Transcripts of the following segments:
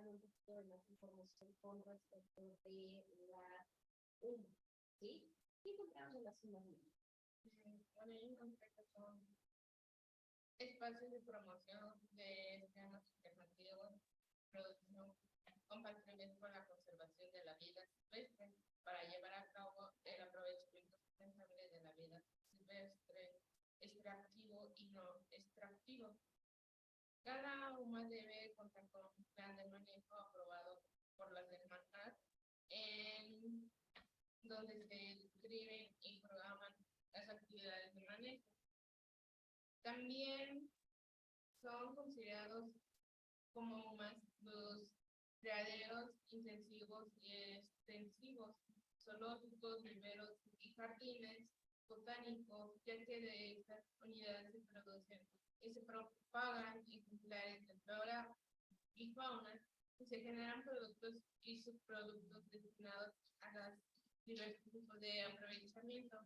dan un poquito de más información con respecto de la UMA, ¿sí? ¿Qué encontramos en las UMA? Bueno, yo encontré que son espacios de promoción de sistemas alternativos, producción compatibles con la conservación de la vida silvestre para llevar a cabo el aprovechamiento sustentable de la vida silvestre, extractivo y no extractivo. Cada UMA debe contar con un plan de manejo aprobado por la SEMARNAT, en donde se describen y programan las actividades de manejo. También son considerados como UMAs los criaderos intensivos y extensivos, zoológicos, viveros y jardines botánicos, ya que de estas unidades se producen y se propagan ejemplares de flora y fauna, y se generan productos y subproductos destinados a los diversos tipos de aprovechamiento.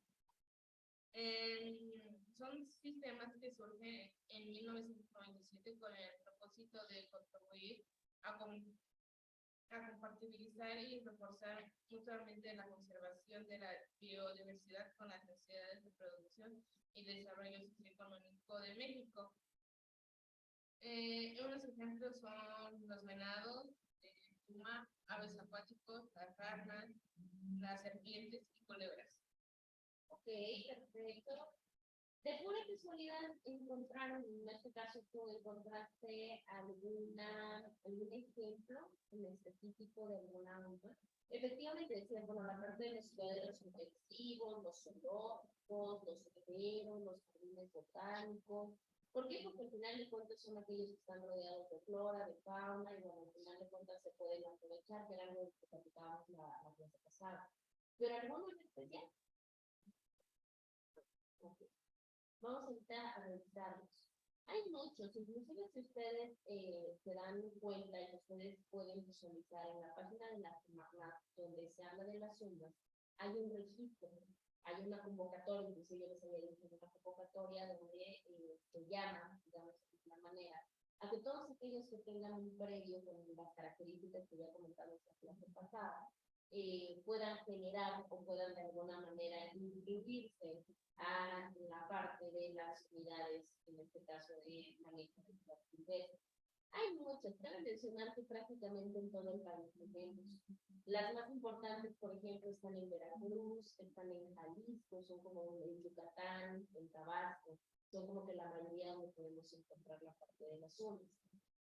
Son sistemas que surgen en 1997 con el propósito de contribuir a compatibilizar y reforzar mutuamente la conservación de la biodiversidad con las necesidades de producción y desarrollo socioeconómico de México. Unos ejemplos son los venados, puma, aves acuáticos, las ranas, las serpientes y culebras. Ok, perfecto. De pura casualidad encontraron, en este caso tú encontraste algún ejemplo en específico de alguna UMA. Efectivamente decían, bueno, la parte de los criaderos intensivos, los zoológicos, los viveros, los jardines botánicos. ¿Por qué? Porque al final de cuentas son aquellos que están rodeados de flora, de fauna, y bueno, al final de cuentas se pueden aprovechar, que era algo que platicábamos la clase pasada. Pero alguno en especial. Okay. Vamos a revisarlos. Hay muchos, inclusive si ustedes se dan cuenta y ustedes pueden visualizar en la página de la SEMARNAT, donde se habla de las UMAs, hay un registro, hay una convocatoria, inclusive yo les había dicho una convocatoria donde se llama, digamos de alguna manera, a que todos aquellos que tengan un previo con las características que ya comentamos la clase pasada, puedan generar o puedan de alguna manera inscribirse a la parte de las unidades, en este caso de manejo de la silvestre. Hay muchas, cabe mencionar que prácticamente en todo el país tenemos. Las más importantes, por ejemplo, están en Veracruz, están en Jalisco, son como en Yucatán, en Tabasco, son como que la mayoría donde podemos encontrar la parte de las UMAs.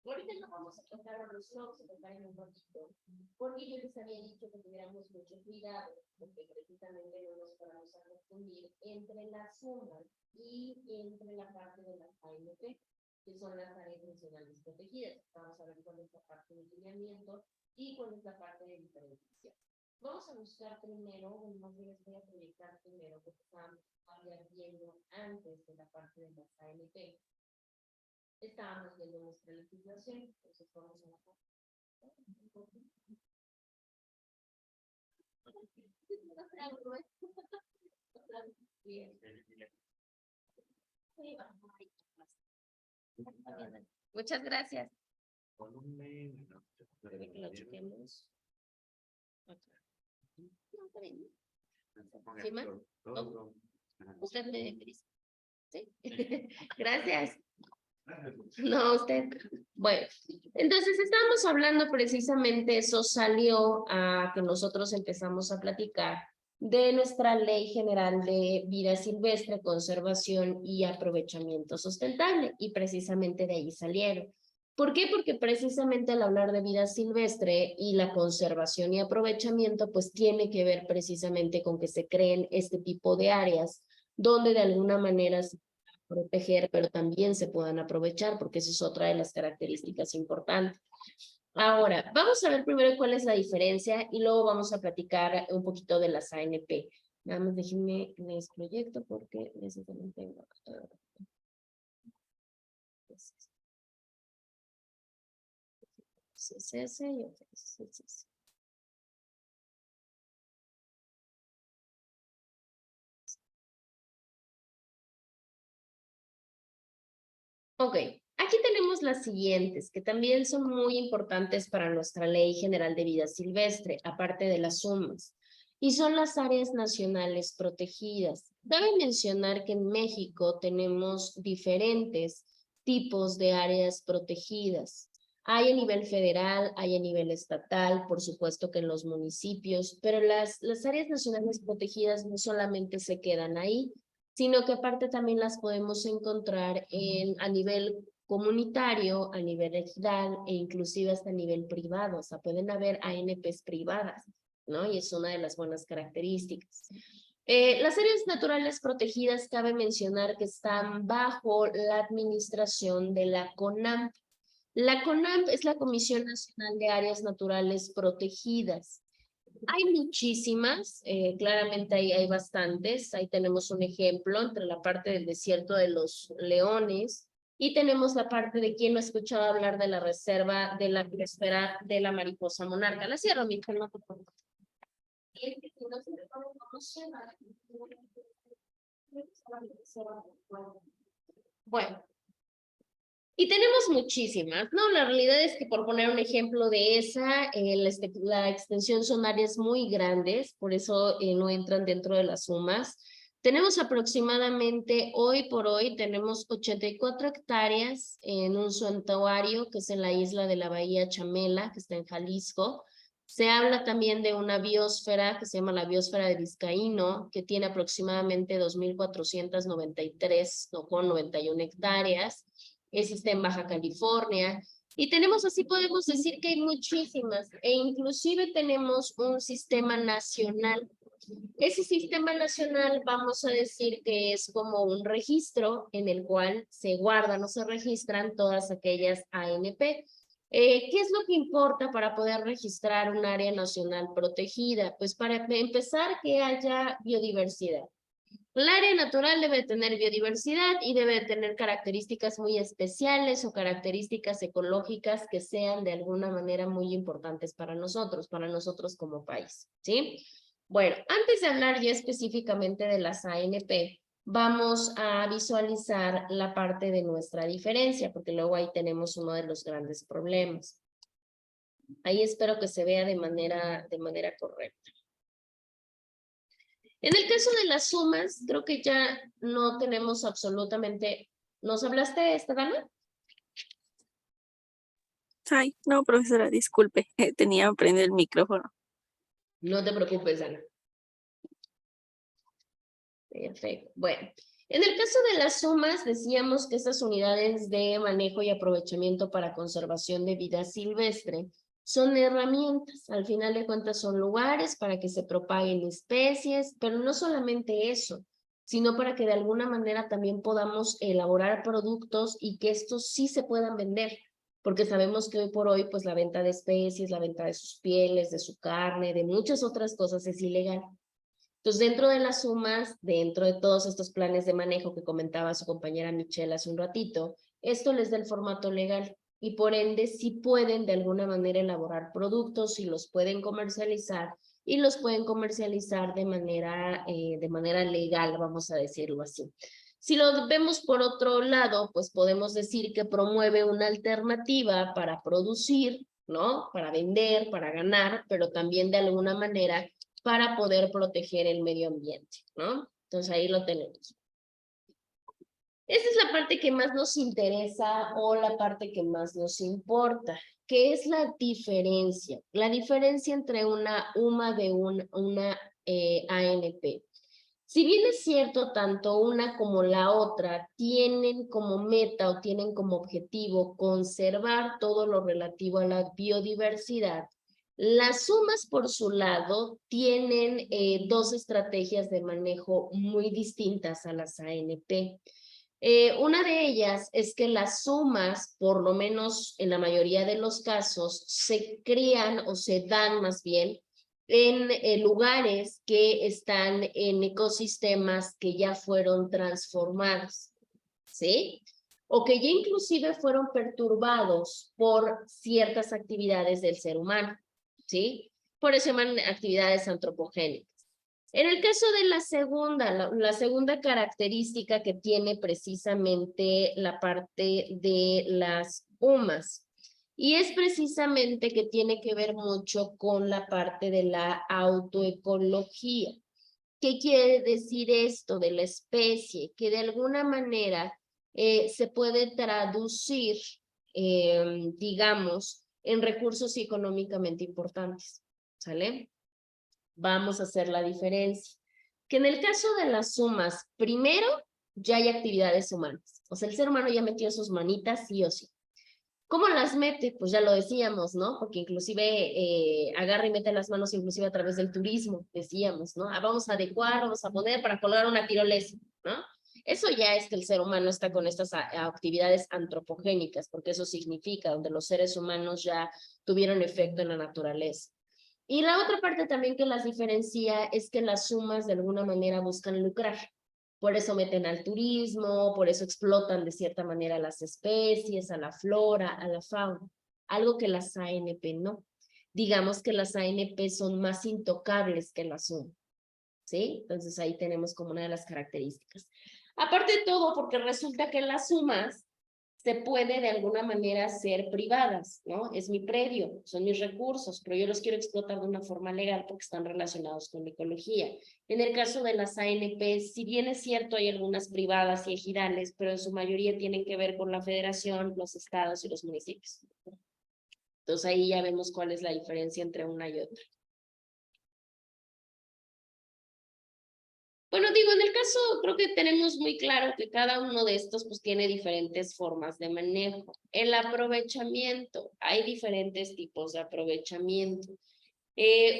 Ahorita no vamos a tocar a los vamos a tocar en un ratito, porque yo les había dicho que tuviéramos mucho cuidado, porque precisamente no nos vamos a confundir entre las UMAs y entre la parte de las ANP, que son las áreas nacionales protegidas. Vamos a ver cuál es la parte de lineamiento y cuál es la parte de diferenciación. Vamos a buscar primero, bueno, más bien les voy a proyectar primero, porque estábamos viendo antes de la parte de las ANP. Estábamos viendo nuestra legislación, entonces vamos a la parte. Muchas gracias. Lo chequemos. ¿Firma? Usted me dice. ¿Sí? Gracias. No, usted. Bueno, entonces estábamos hablando precisamente, eso salió a que nosotros empezamos a platicar de nuestra Ley General de Vida Silvestre, Conservación y Aprovechamiento Sustentable, y precisamente de ahí salieron. ¿Por qué? Porque precisamente al hablar de vida silvestre y la conservación y aprovechamiento, pues tiene que ver precisamente con que se creen este tipo de áreas donde de alguna manera se proteger, pero también se puedan aprovechar, porque esa es otra de las características importantes. Ahora, vamos a ver primero cuál es la diferencia y luego vamos a platicar un poquito de las ANP. Nada más déjenme les proyecto porque necesariamente tengo. CSS y CSS. Ok, Aquí tenemos las siguientes, que también son muy importantes para nuestra Ley General de Vida Silvestre, aparte de las sumas, y son las áreas nacionales protegidas. Cabe mencionar que en México tenemos diferentes tipos de áreas protegidas. Hay a nivel federal, hay a nivel estatal, por supuesto que en los municipios, pero las áreas nacionales protegidas no solamente se quedan ahí, sino que aparte también las podemos encontrar a nivel comunitario, a nivel ejidal e inclusive hasta a nivel privado. O sea, pueden haber ANPs privadas, ¿no? Y es una de las buenas características. Las áreas naturales protegidas cabe mencionar que están bajo la administración de la CONAMP. La CONAMP es la Comisión Nacional de Áreas Naturales Protegidas. Hay muchísimas, claramente hay bastantes. Ahí tenemos un ejemplo entre la parte del desierto de los leones y tenemos la parte de quien no ha escuchado hablar de la reserva de la biosfera de la mariposa monarca. La cierro, mi no te preocupes. Bueno, y tenemos muchísimas, ¿no? La realidad es que por poner un ejemplo de esa, la extensión son áreas muy grandes, por eso no entran dentro de las sumas. Tenemos aproximadamente, hoy por hoy, tenemos 84 hectáreas en un santuario que es en la isla de la Bahía Chamela, que está en Jalisco. Se habla también de una biosfera que se llama la biosfera de Vizcaíno, que tiene aproximadamente 2.493 con 91 hectáreas. Ese está en Baja California. Y tenemos, así podemos decir que hay muchísimas, e inclusive tenemos un sistema nacional. Ese sistema nacional vamos a decir que es como un registro en el cual se guardan o se registran todas aquellas ANP. ¿Qué es lo que importa para poder registrar un área nacional protegida? Pues para empezar que haya biodiversidad. El área natural debe tener biodiversidad y debe tener características muy especiales o características ecológicas que sean de alguna manera muy importantes para nosotros como país, ¿sí? Bueno, antes de hablar ya específicamente de las ANP, vamos a visualizar la parte de nuestra diferencia, porque luego ahí tenemos uno de los grandes problemas. Ahí espero que se vea de manera correcta. En el caso de las sumas, creo que ya no tenemos absolutamente... ¿Nos hablaste, Estefana? Ay, no, profesora, disculpe, tenía que prender el micrófono. No te preocupes, Ana. Perfecto. Bueno, en el caso de las sumas, decíamos que estas unidades de manejo y aprovechamiento para conservación de vida silvestre son herramientas, al final de cuentas son lugares para que se propaguen especies, pero no solamente eso, sino para que de alguna manera también podamos elaborar productos y que estos sí se puedan vender, porque sabemos que hoy por hoy pues la venta de especies, la venta de sus pieles, de su carne, de muchas otras cosas es ilegal. Entonces, dentro de las sumas, dentro de todos estos planes de manejo que comentaba su compañera Michelle hace un ratito, esto les da el formato legal y por ende sí pueden de alguna manera elaborar productos y los pueden comercializar y los pueden comercializar de manera legal, vamos a decirlo así. Si lo vemos por otro lado, pues podemos decir que promueve una alternativa para producir, ¿no? Para vender, para ganar, pero también de alguna manera para poder proteger el medio ambiente, ¿no? Entonces ahí lo tenemos. Esa es la parte que más nos interesa o la parte que más nos importa, que es la diferencia entre una UMA de una ANP. Si bien es cierto, tanto una como la otra tienen como meta o tienen como objetivo conservar todo lo relativo a la biodiversidad, las sumas por su lado tienen dos estrategias de manejo muy distintas a las ANP. Una de ellas es que las sumas, por lo menos en la mayoría de los casos, se crían o se dan más bien en lugares que están en ecosistemas que ya fueron transformados, ¿sí? O que ya inclusive fueron perturbados por ciertas actividades del ser humano, ¿sí? Por eso se llaman actividades antropogénicas. En el caso de la segunda característica que tiene precisamente la parte de las UMAS, y es precisamente que tiene que ver mucho con la parte de la autoecología. ¿Qué quiere decir esto de la especie? Que de alguna manera se puede traducir, digamos, en recursos económicamente importantes, ¿sale? Vamos a hacer la diferencia. Que en el caso de las sumas, primero, ya hay actividades humanas. O sea, el ser humano ya metió sus manitas sí o sí. ¿Cómo las mete? Pues ya lo decíamos, ¿no? Porque inclusive agarra y mete las manos inclusive a través del turismo, decíamos, ¿no? Vamos a adecuar, vamos a poner para colgar una tirolesa, ¿no? Eso ya es que el ser humano está con estas actividades antropogénicas, porque eso significa donde los seres humanos ya tuvieron efecto en la naturaleza. Y la otra parte también que las diferencia es que las sumas de alguna manera buscan lucrar. Por eso meten al turismo, por eso explotan de cierta manera las especies, a la flora, a la fauna. Algo que las ANP no. Digamos que las ANP son más intocables que las suma. ¿Sí? Entonces ahí tenemos como una de las características. Aparte de todo, porque resulta que las sumas se puede de alguna manera ser privadas, ¿no? Es mi predio, son mis recursos, pero yo los quiero explotar de una forma legal porque están relacionados con la ecología. En el caso de las ANP, si bien es cierto, hay algunas privadas y ejidales, pero en su mayoría tienen que ver con la federación, los estados y los municipios. Entonces ahí ya vemos cuál es la diferencia entre una y otra. Bueno, digo, en el caso creo que tenemos muy claro que cada uno de estos pues tiene diferentes formas de manejo. El aprovechamiento, hay diferentes tipos de aprovechamiento.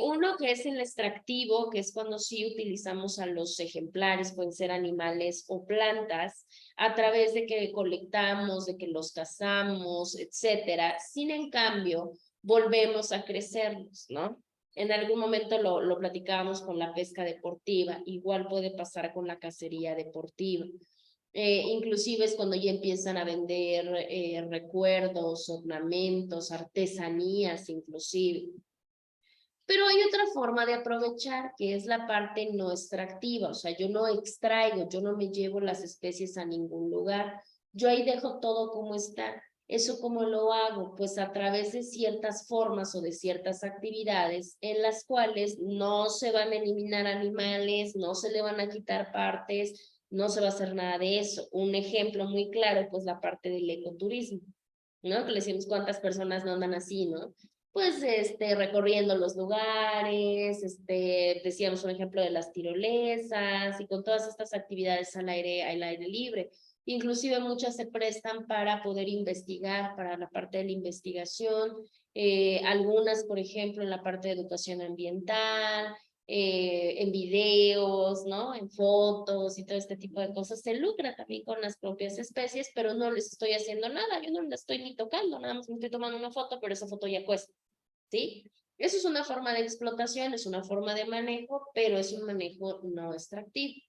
Uno que es el extractivo, que es cuando sí utilizamos a los ejemplares, pueden ser animales o plantas, a través de que colectamos, de que los cazamos, etcétera. Sin en cambio, volvemos a crecerlos, ¿no? En algún momento lo platicábamos con la pesca deportiva, igual puede pasar con la cacería deportiva. Inclusive es cuando ya empiezan a vender recuerdos, ornamentos, artesanías inclusive. Pero hay otra forma de aprovechar, que es la parte no extractiva, o sea, yo no extraigo, yo no me llevo las especies a ningún lugar, yo ahí dejo todo como está. ¿Eso cómo lo hago? Pues a través de ciertas formas o de ciertas actividades en las cuales no se van a eliminar animales, no se le van a quitar partes, no se va a hacer nada de eso. Un ejemplo muy claro, pues la parte del ecoturismo, ¿no? Que le decimos cuántas personas no andan así, ¿no? Pues recorriendo los lugares, decíamos un ejemplo de las tirolesas y con todas estas actividades al aire libre. Inclusive muchas se prestan para poder investigar, para la parte de la investigación, algunas, por ejemplo, en la parte de educación ambiental, en videos, ¿no? En fotos y todo este tipo de cosas. Se lucra también con las propias especies, pero no les estoy haciendo nada, yo no las estoy ni tocando, nada más me estoy tomando una foto, pero esa foto ya cuesta. ¿Sí? Eso es una forma de explotación, es una forma de manejo, pero es un manejo no extractivo.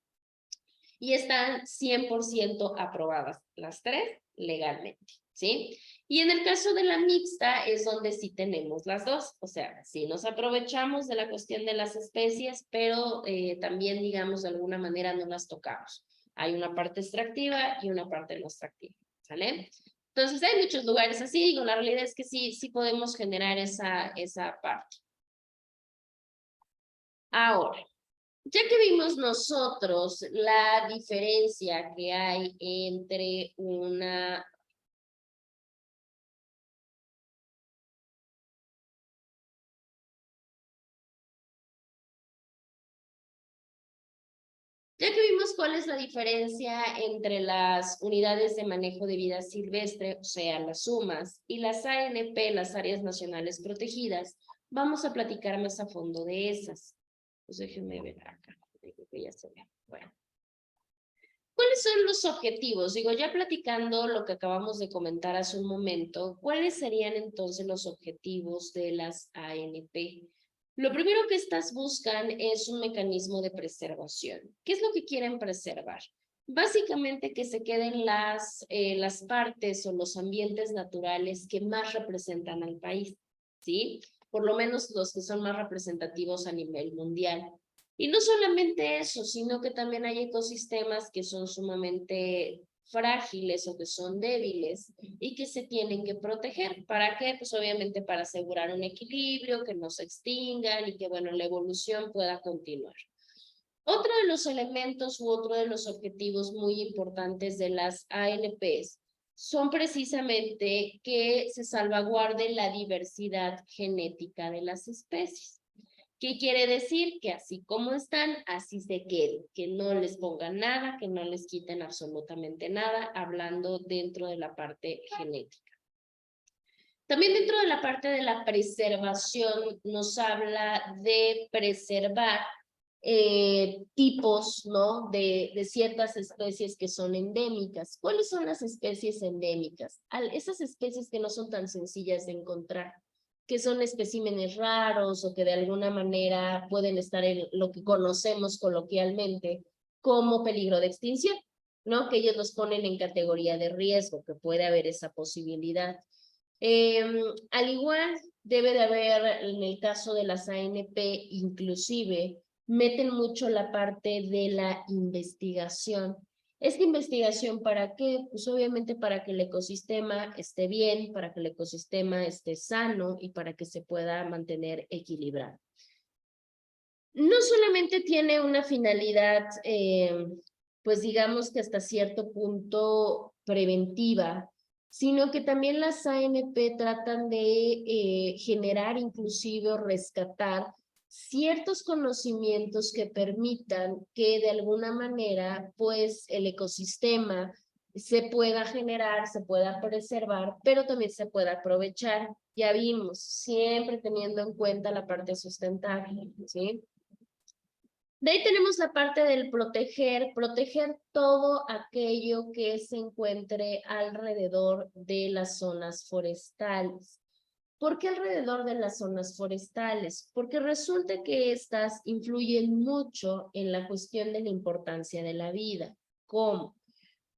Y están 100% aprobadas las tres legalmente, ¿sí? Y en el caso de la mixta es donde sí tenemos las dos, o sea, sí nos aprovechamos de la cuestión de las especies, pero también, digamos, de alguna manera no las tocamos. Hay una parte extractiva y una parte no extractiva, ¿sale? Entonces hay muchos lugares así, digo, la realidad es que sí podemos generar esa parte. Ahora, ya que vimos nosotros la diferencia que hay entre una... Ya que vimos cuál es la diferencia entre las unidades de manejo de vida silvestre, o sea, las SUMAS, y las ANP, las áreas nacionales protegidas, vamos a platicar más a fondo de esas. Pues déjenme ver acá, creo que ya se ve. Bueno. ¿Cuáles son los objetivos? Digo, ya platicando lo que acabamos de comentar hace un momento, ¿cuáles serían entonces los objetivos de las ANP? Lo primero que estas buscan es un mecanismo de preservación. ¿Qué es lo que quieren preservar? Básicamente que se queden las partes o los ambientes naturales que más representan al país, ¿sí? Por lo menos los que son más representativos a nivel mundial. Y no solamente eso, sino que también hay ecosistemas que son sumamente frágiles o que son débiles y que se tienen que proteger. ¿Para qué? Pues obviamente para asegurar un equilibrio, que no se extingan y que, bueno, la evolución pueda continuar. Otro de los elementos u otro de los objetivos muy importantes de las ANPs son precisamente que se salvaguarde la diversidad genética de las especies. ¿Qué quiere decir? Que así como están, así se queden, que no les pongan nada, que no les quiten absolutamente nada, hablando dentro de la parte genética. También dentro de la parte de la preservación nos habla de preservar tipos, ¿no? de ciertas especies que son endémicas. ¿Cuáles son las especies endémicas? Esas especies que no son tan sencillas de encontrar, que son especímenes raros o que de alguna manera pueden estar en lo que conocemos coloquialmente como peligro de extinción, ¿no? Que ellos los ponen en categoría de riesgo, que puede haber esa posibilidad. Al igual debe de haber, en el caso de las ANP, inclusive, meten mucho la parte de la investigación. ¿Esta investigación para qué? Pues obviamente para que el ecosistema esté bien, para que el ecosistema esté sano y para que se pueda mantener equilibrado. No solamente tiene una finalidad, pues digamos que hasta cierto punto preventiva, sino que también las ANP tratan de generar inclusive o rescatar ciertos conocimientos que permitan que de alguna manera pues el ecosistema se pueda generar, se pueda preservar, pero también se pueda aprovechar. Ya vimos, siempre teniendo en cuenta la parte sustentable, ¿sí? De ahí tenemos la parte del proteger todo aquello que se encuentre alrededor de las zonas forestales. ¿Por qué alrededor de las zonas forestales? Porque resulta que estas influyen mucho en la cuestión de la importancia de la vida. ¿Cómo?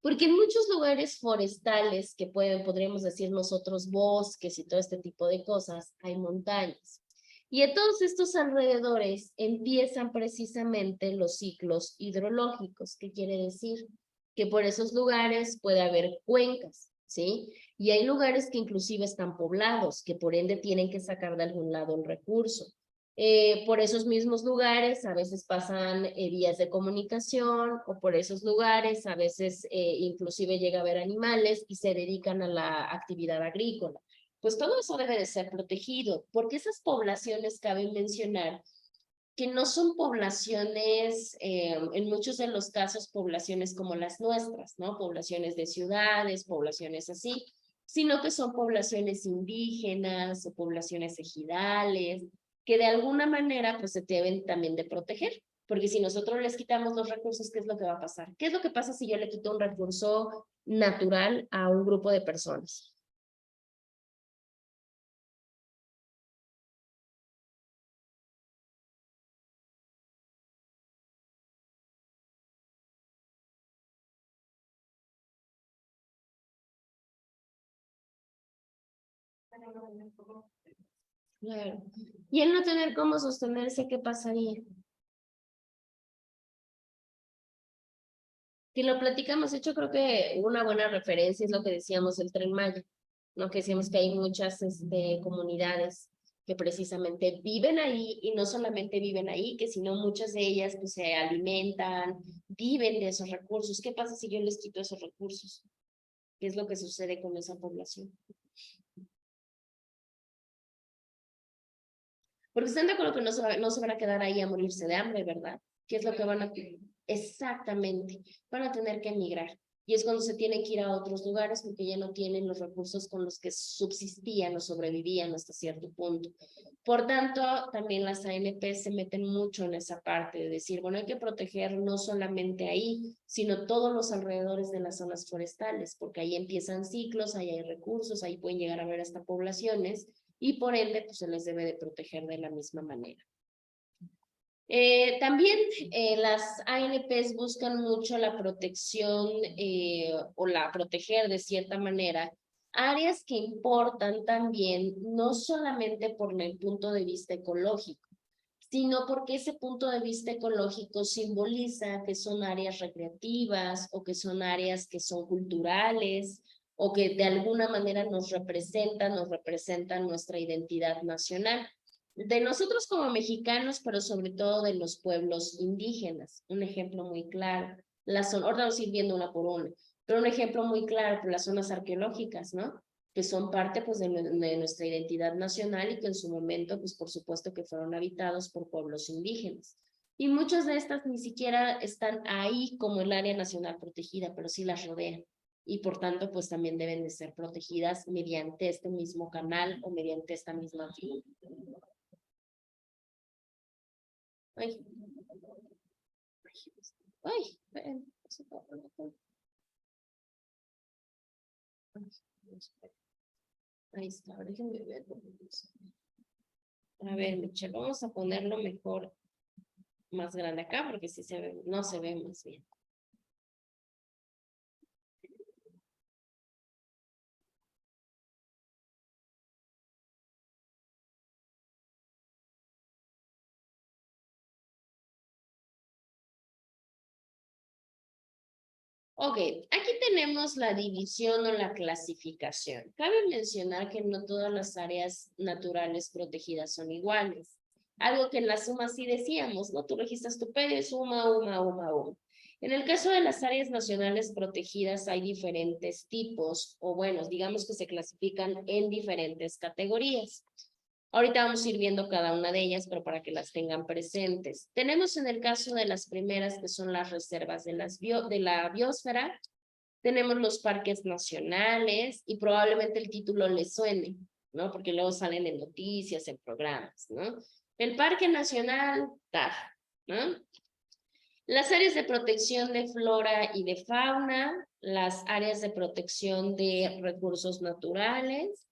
Porque en muchos lugares forestales, que podríamos decir nosotros bosques y todo este tipo de cosas, hay montañas. Y en todos estos alrededores empiezan precisamente los ciclos hidrológicos. ¿Qué quiere decir? Que por esos lugares puede haber cuencas, ¿sí? Y hay lugares que inclusive están poblados, que por ende tienen que sacar de algún lado el recurso. Por esos mismos lugares a veces pasan vías de comunicación o por esos lugares a veces inclusive llega a haber animales y se dedican a la actividad agrícola. Pues todo eso debe de ser protegido, porque esas poblaciones, cabe mencionar, que no son poblaciones, en muchos de los casos, poblaciones como las nuestras, ¿no? Poblaciones de ciudades, poblaciones así, sino que son poblaciones indígenas o poblaciones ejidales, que de alguna manera pues se deben también de proteger, porque si nosotros les quitamos los recursos, ¿qué es lo que va a pasar? ¿Qué es lo que pasa si yo le quito un recurso natural a un grupo de personas? Claro. Y el no tener cómo sostenerse, ¿qué pasaría? Que lo platicamos, de hecho creo que una buena referencia es lo que decíamos del Tren Maya, ¿no? Que decíamos que hay muchas comunidades que precisamente viven ahí y no solamente viven ahí, que sino muchas de ellas pues se alimentan, viven de esos recursos. ¿Qué pasa si yo les quito esos recursos? ¿Qué es lo que sucede con esa población? Porque están de acuerdo que no se van a quedar ahí a morirse de hambre, ¿verdad? ¿Qué es lo que van a hacer? Exactamente, van a tener que emigrar. Y es cuando se tienen que ir a otros lugares porque ya no tienen los recursos con los que subsistían o sobrevivían hasta cierto punto. Por tanto, también las ANP se meten mucho en esa parte de decir, bueno, hay que proteger no solamente ahí, sino todos los alrededores de las zonas forestales, porque ahí empiezan ciclos, ahí hay recursos, ahí pueden llegar a ver hasta poblaciones y por ende pues se les debe de proteger de la misma manera. También las ANPs buscan mucho la protección o la proteger de cierta manera áreas que importan también no solamente por el punto de vista ecológico, sino porque ese punto de vista ecológico simboliza que son áreas recreativas o que son áreas que son culturales o que de alguna manera nos representan nuestra identidad nacional. De nosotros como mexicanos, pero sobre todo de los pueblos indígenas. Un ejemplo muy claro. Ahora vamos a ir viendo una por una, pero un ejemplo muy claro, por las zonas arqueológicas, ¿no? Que son parte pues de nuestra identidad nacional y que en su momento pues por supuesto que fueron habitados por pueblos indígenas. Y muchas de estas ni siquiera están ahí como el área nacional protegida, pero sí las rodean. Y por tanto pues también deben de ser protegidas mediante este mismo canal o mediante esta misma figura. Ay. Ay, ahí está, déjenme ver. A ver, Michelle, vamos a ponerlo mejor más grande acá porque si se ve, no se ve más bien. Ok, aquí tenemos la división o la clasificación. Cabe mencionar que no todas las áreas naturales protegidas son iguales. Algo que en la suma sí decíamos, ¿no? Tú registras tu PED, suma. En el caso de las áreas nacionales protegidas hay diferentes tipos, o bueno, digamos que se clasifican en diferentes categorías. Ahorita vamos a ir viendo cada una de ellas, pero para que las tengan presentes. Tenemos en el caso de las primeras, que son las reservas de la biosfera. Tenemos los parques nacionales y probablemente el título les suene, ¿no? Porque luego salen en noticias, en programas, ¿no? El Parque Nacional Taja, ¿no? Las áreas de protección de flora y de fauna, las áreas de protección de recursos naturales,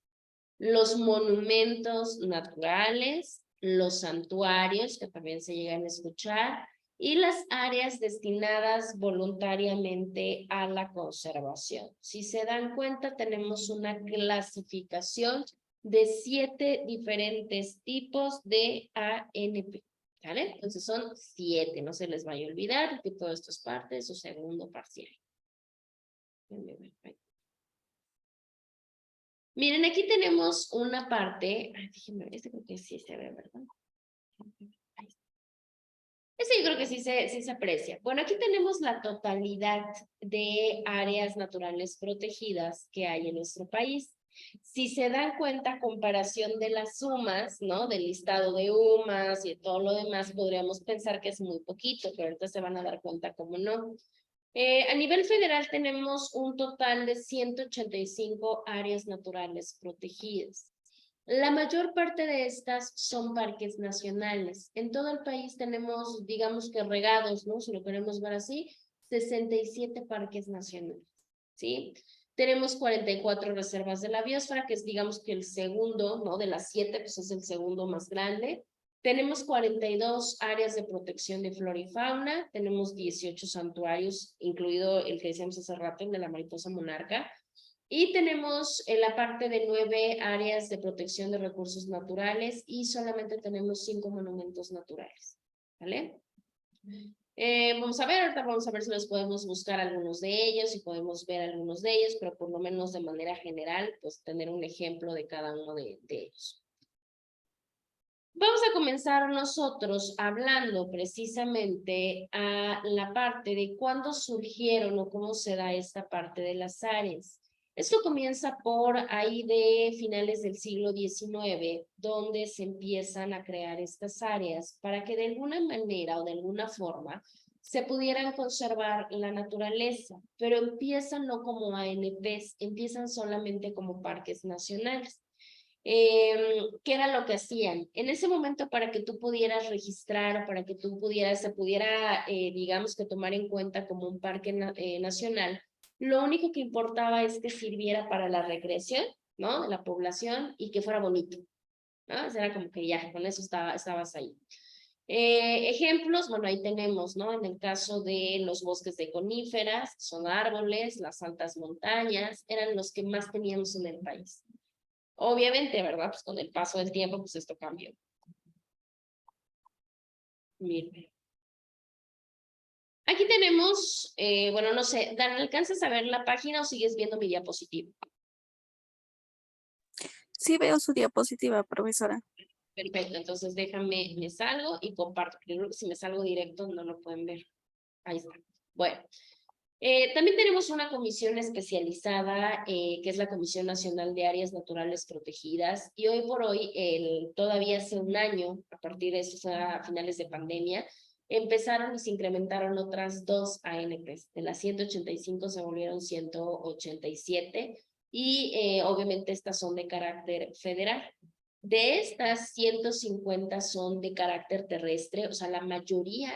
los monumentos naturales, los santuarios, que también se llegan a escuchar, y las áreas destinadas voluntariamente a la conservación. Si se dan cuenta, tenemos una clasificación de 7 diferentes tipos de ANP. ¿Vale? Entonces son 7, no se les vaya a olvidar que todo esto es parte de su segundo parcial. Miren, aquí tenemos una parte, déjenme ver, creo que sí se ve, ¿verdad? Yo creo que sí se aprecia. Bueno, aquí tenemos la totalidad de áreas naturales protegidas que hay en nuestro país. Si se dan cuenta, a comparación de las sumas, ¿no? Del listado de UMAS y de todo lo demás, podríamos pensar que es muy poquito, pero ahorita se van a dar cuenta cómo no. A nivel federal tenemos un total de 185 áreas naturales protegidas. La mayor parte de estas son parques nacionales. En todo el país tenemos, digamos que regados, ¿no? Si lo queremos ver así, 67 parques nacionales, ¿sí? Tenemos 44 reservas de la biosfera, que es digamos que el segundo, ¿no? De las 7, pues es el segundo más grande. Tenemos 42 áreas de protección de flora y fauna, tenemos 18 santuarios, incluido el que decíamos hace rato, el de la mariposa monarca, y tenemos en la parte de 9 áreas de protección de recursos naturales y solamente tenemos 5 monumentos naturales, ¿vale? Vamos a ver, ahorita vamos a ver si los podemos buscar algunos de ellos y podemos ver algunos de ellos, pero por lo menos de manera general, pues tener un ejemplo de cada uno de ellos. Vamos a comenzar nosotros hablando precisamente a la parte de cuándo surgieron o cómo se da esta parte de las áreas. Esto comienza por ahí de finales del siglo XIX, donde se empiezan a crear estas áreas para que de alguna manera o de alguna forma se pudieran conservar la naturaleza, pero empiezan no como ANPs, empiezan solamente como parques nacionales. ¿Qué era lo que hacían? En ese momento, para que tú pudieras registrar, para que tú se pudiera, digamos que tomar en cuenta como un parque nacional, lo único que importaba es que sirviera para la recreación, ¿no? De la población y que fuera bonito, ¿no? Era como que ya, con eso estabas ahí. Ejemplos, bueno, ahí tenemos, ¿no? En el caso de los bosques de coníferas, son árboles, las altas montañas, eran los que más teníamos en el país. Obviamente, ¿verdad? Pues con el paso del tiempo, pues esto cambió. Miren. Aquí tenemos, bueno, no sé, Dan, ¿alcanzas a ver la página o sigues viendo mi diapositiva? Sí veo su diapositiva, profesora. Perfecto, entonces déjame, me salgo y comparto. Creo que si me salgo directo no lo pueden ver. Ahí está. Bueno, también tenemos una comisión especializada, que es la Comisión Nacional de Áreas Naturales Protegidas, y hoy por hoy, todavía hace un año, a partir de eso, a finales de pandemia, empezaron y se incrementaron otras 2 ANPs. De las 185 se volvieron 187, y obviamente estas son de carácter federal. De estas, 150 son de carácter terrestre, o sea, la mayoría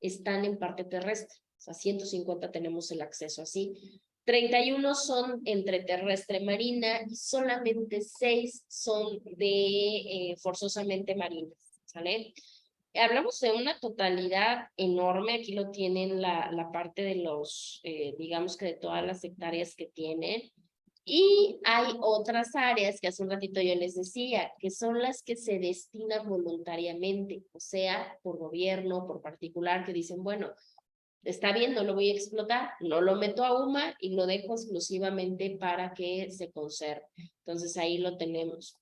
están en parte terrestre. O sea, 150 tenemos el acceso así. 31 son entre terrestre marina y solamente 6 son de forzosamente marinas, ¿sale? Hablamos de una totalidad enorme, aquí lo tienen la parte de los, digamos que de todas las hectáreas que tienen. Y hay otras áreas que hace un ratito yo les decía, que son las que se destinan voluntariamente, o sea, por gobierno, por particular, que dicen, bueno, está bien, no lo voy a explotar, no lo meto a UMA y lo dejo exclusivamente para que se conserve. Entonces ahí lo tenemos.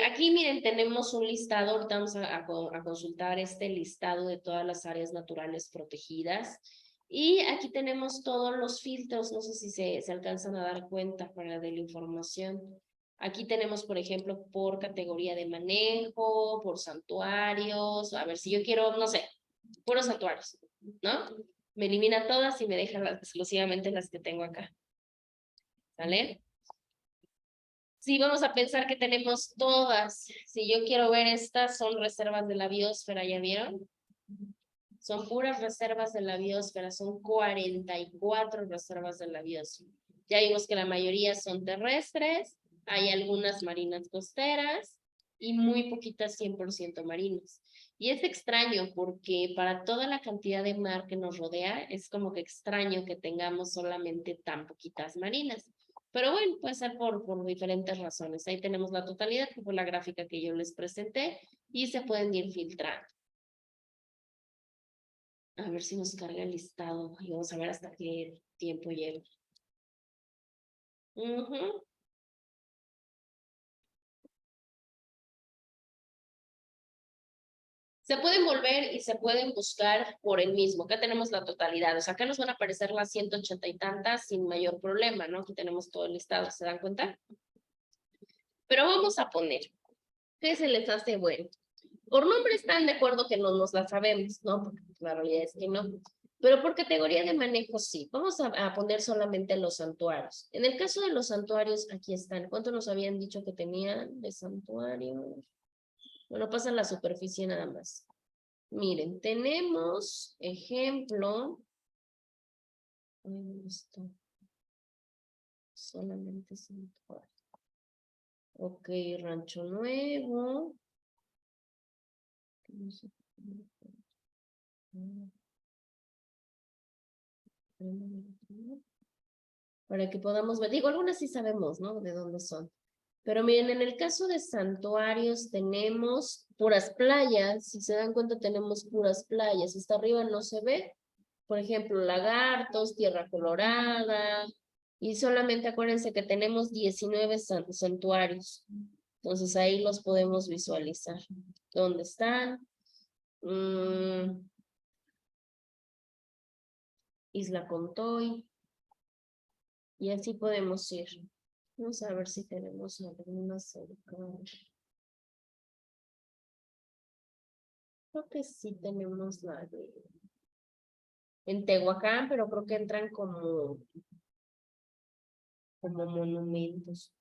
Aquí miren, tenemos un listado, ahorita vamos a consultar este listado de todas las áreas naturales protegidas. Y aquí tenemos todos los filtros, no sé si se alcanzan a dar cuenta para de la información. Aquí tenemos, por ejemplo, por categoría de manejo, por santuarios, a ver si yo quiero, no sé, puros santuarios, ¿no? Me elimina todas y me deja exclusivamente las que tengo acá. ¿Sale? Sí, vamos a pensar que tenemos todas. Si yo quiero ver estas, son reservas de la biosfera, ¿ya vieron? Son puras reservas de la biosfera, son 44 reservas de la biosfera. Ya vimos que la mayoría son terrestres, hay algunas marinas costeras y muy poquitas 100% marinas. Y es extraño porque para toda la cantidad de mar que nos rodea, es como que extraño que tengamos solamente tan poquitas marinas. Pero bueno, puede ser por diferentes razones. Ahí tenemos la totalidad, que fue la gráfica que yo les presenté, y se pueden ir filtrando. A ver si nos carga el listado y vamos a ver hasta qué tiempo lleva. Se pueden volver y se pueden buscar por el mismo. Acá tenemos la totalidad. O sea, acá nos van a aparecer las 180 y tantas sin mayor problema, ¿no? Aquí tenemos todo el listado, ¿se dan cuenta? Pero vamos a poner, ¿qué se les hace bueno? Por nombre están de acuerdo que no nos la sabemos, ¿no? Porque la realidad es que no. Pero por categoría de manejo sí. Vamos a poner solamente los santuarios. En el caso de los santuarios, aquí están. ¿Cuánto nos habían dicho que tenían de santuarios? Bueno, pasa la superficie nada más. Miren, tenemos ejemplo. ¿Dónde está? Solamente santuario. Ok, Rancho Nuevo. Para que podamos ver, digo, algunas sí sabemos, ¿no? De dónde son. Pero miren, en el caso de santuarios tenemos puras playas, si se dan cuenta tenemos puras playas, hasta arriba no se ve, por ejemplo, lagartos, tierra colorada, y solamente acuérdense que tenemos 19 santuarios, entonces ahí los podemos visualizar. ¿Dónde están? Isla Contoy, y así podemos ir. Vamos a ver si tenemos alguna cerca. Creo que sí tenemos la de en Tehuacán, pero creo que entran como monumentos.